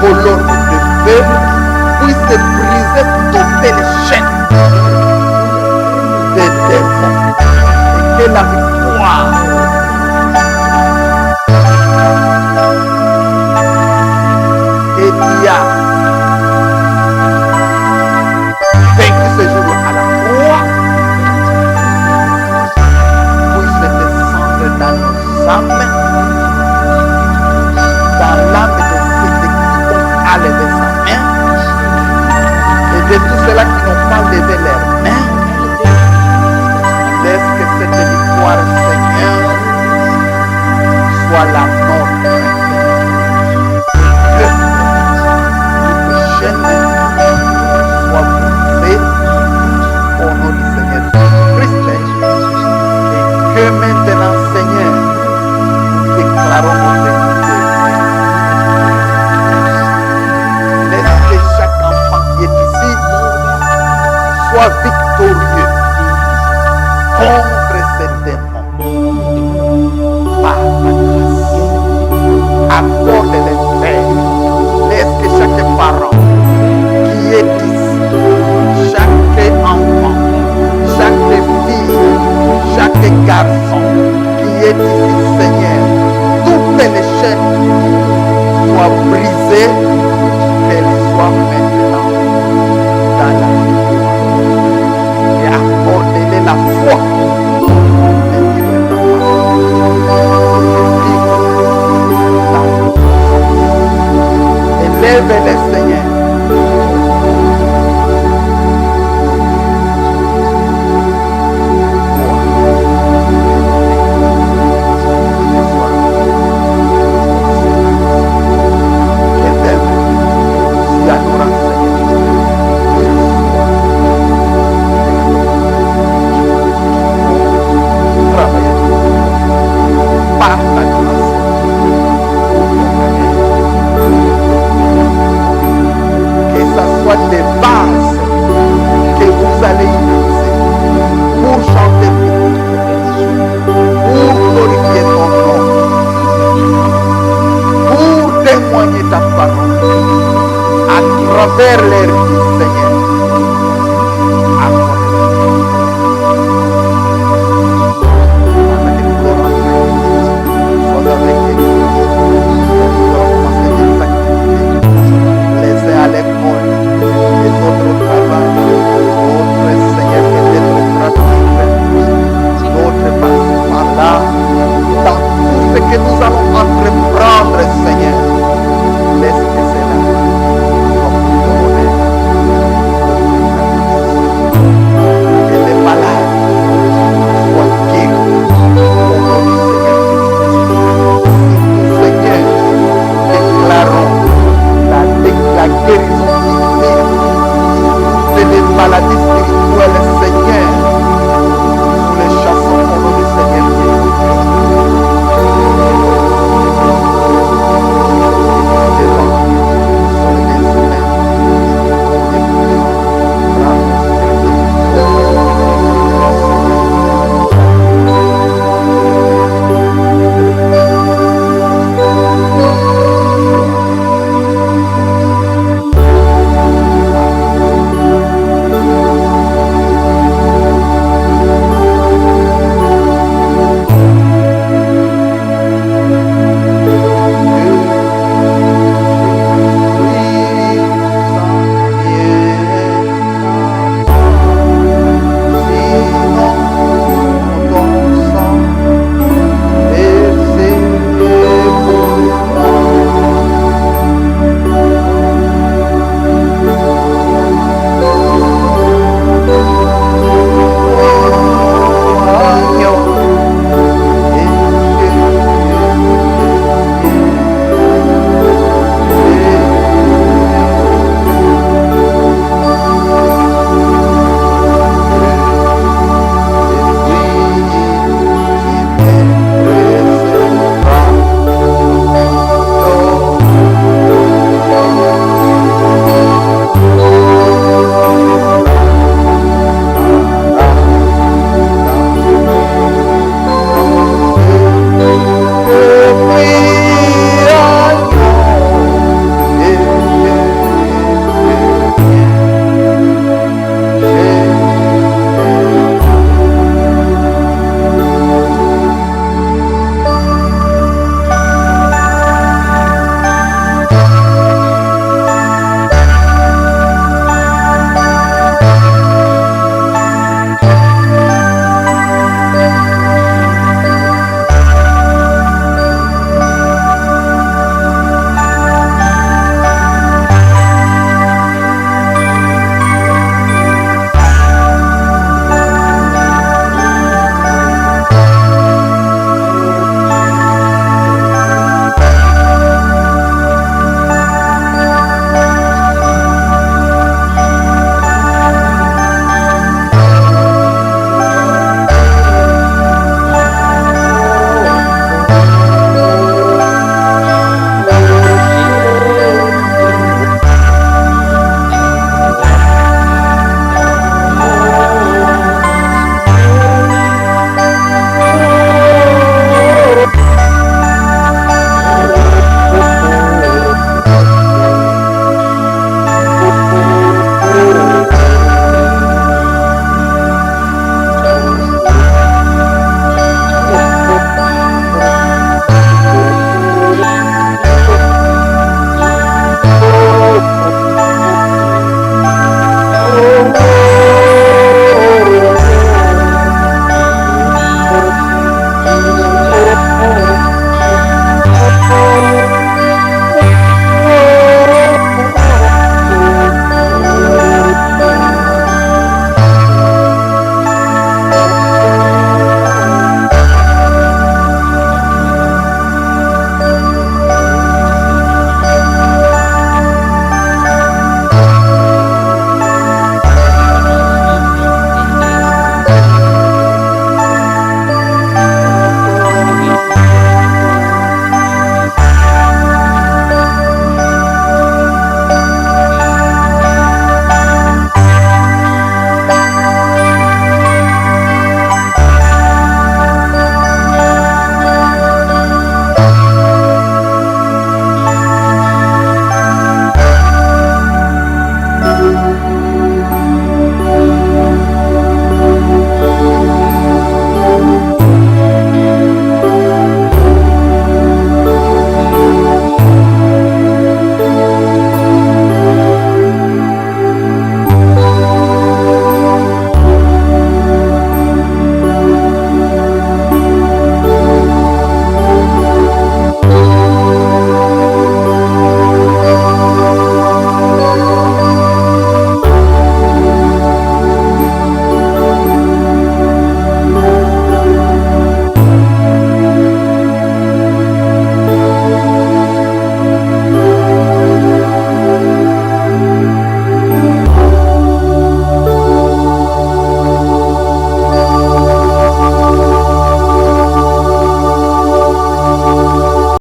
colonne de feu puisse briser toutes les chaînes des démons et que la victoire Elia vaincu ce jour à la croix puisse descendre dans nos âmes, dans l'âme de ceux qui ont à lever sa main et de tous ceux-là qui n'ont pas levé leurs mains. Laisse que cette victoire, Seigneur, soit la nôtre. Que toute chaîne soit brisée au nom du Seigneur Christ. Et que maintenant, Seigneur, nous déclarons notre équité. Laisse que chaque enfant qui est ici soit victorieux contre ces démons. Par ta grâce, accorde-les paix. Laisse que chaque parent qui est ici, chaque enfant, chaque fille, chaque garçon qui est ici, Seigneur, toutes les chaînes soient brisées, qu'elles soient maintenant dans la victoire. Et accorde-les la foi de vivre ta parole, de vivre ta foi. Élève-les, Seigneur. Vers les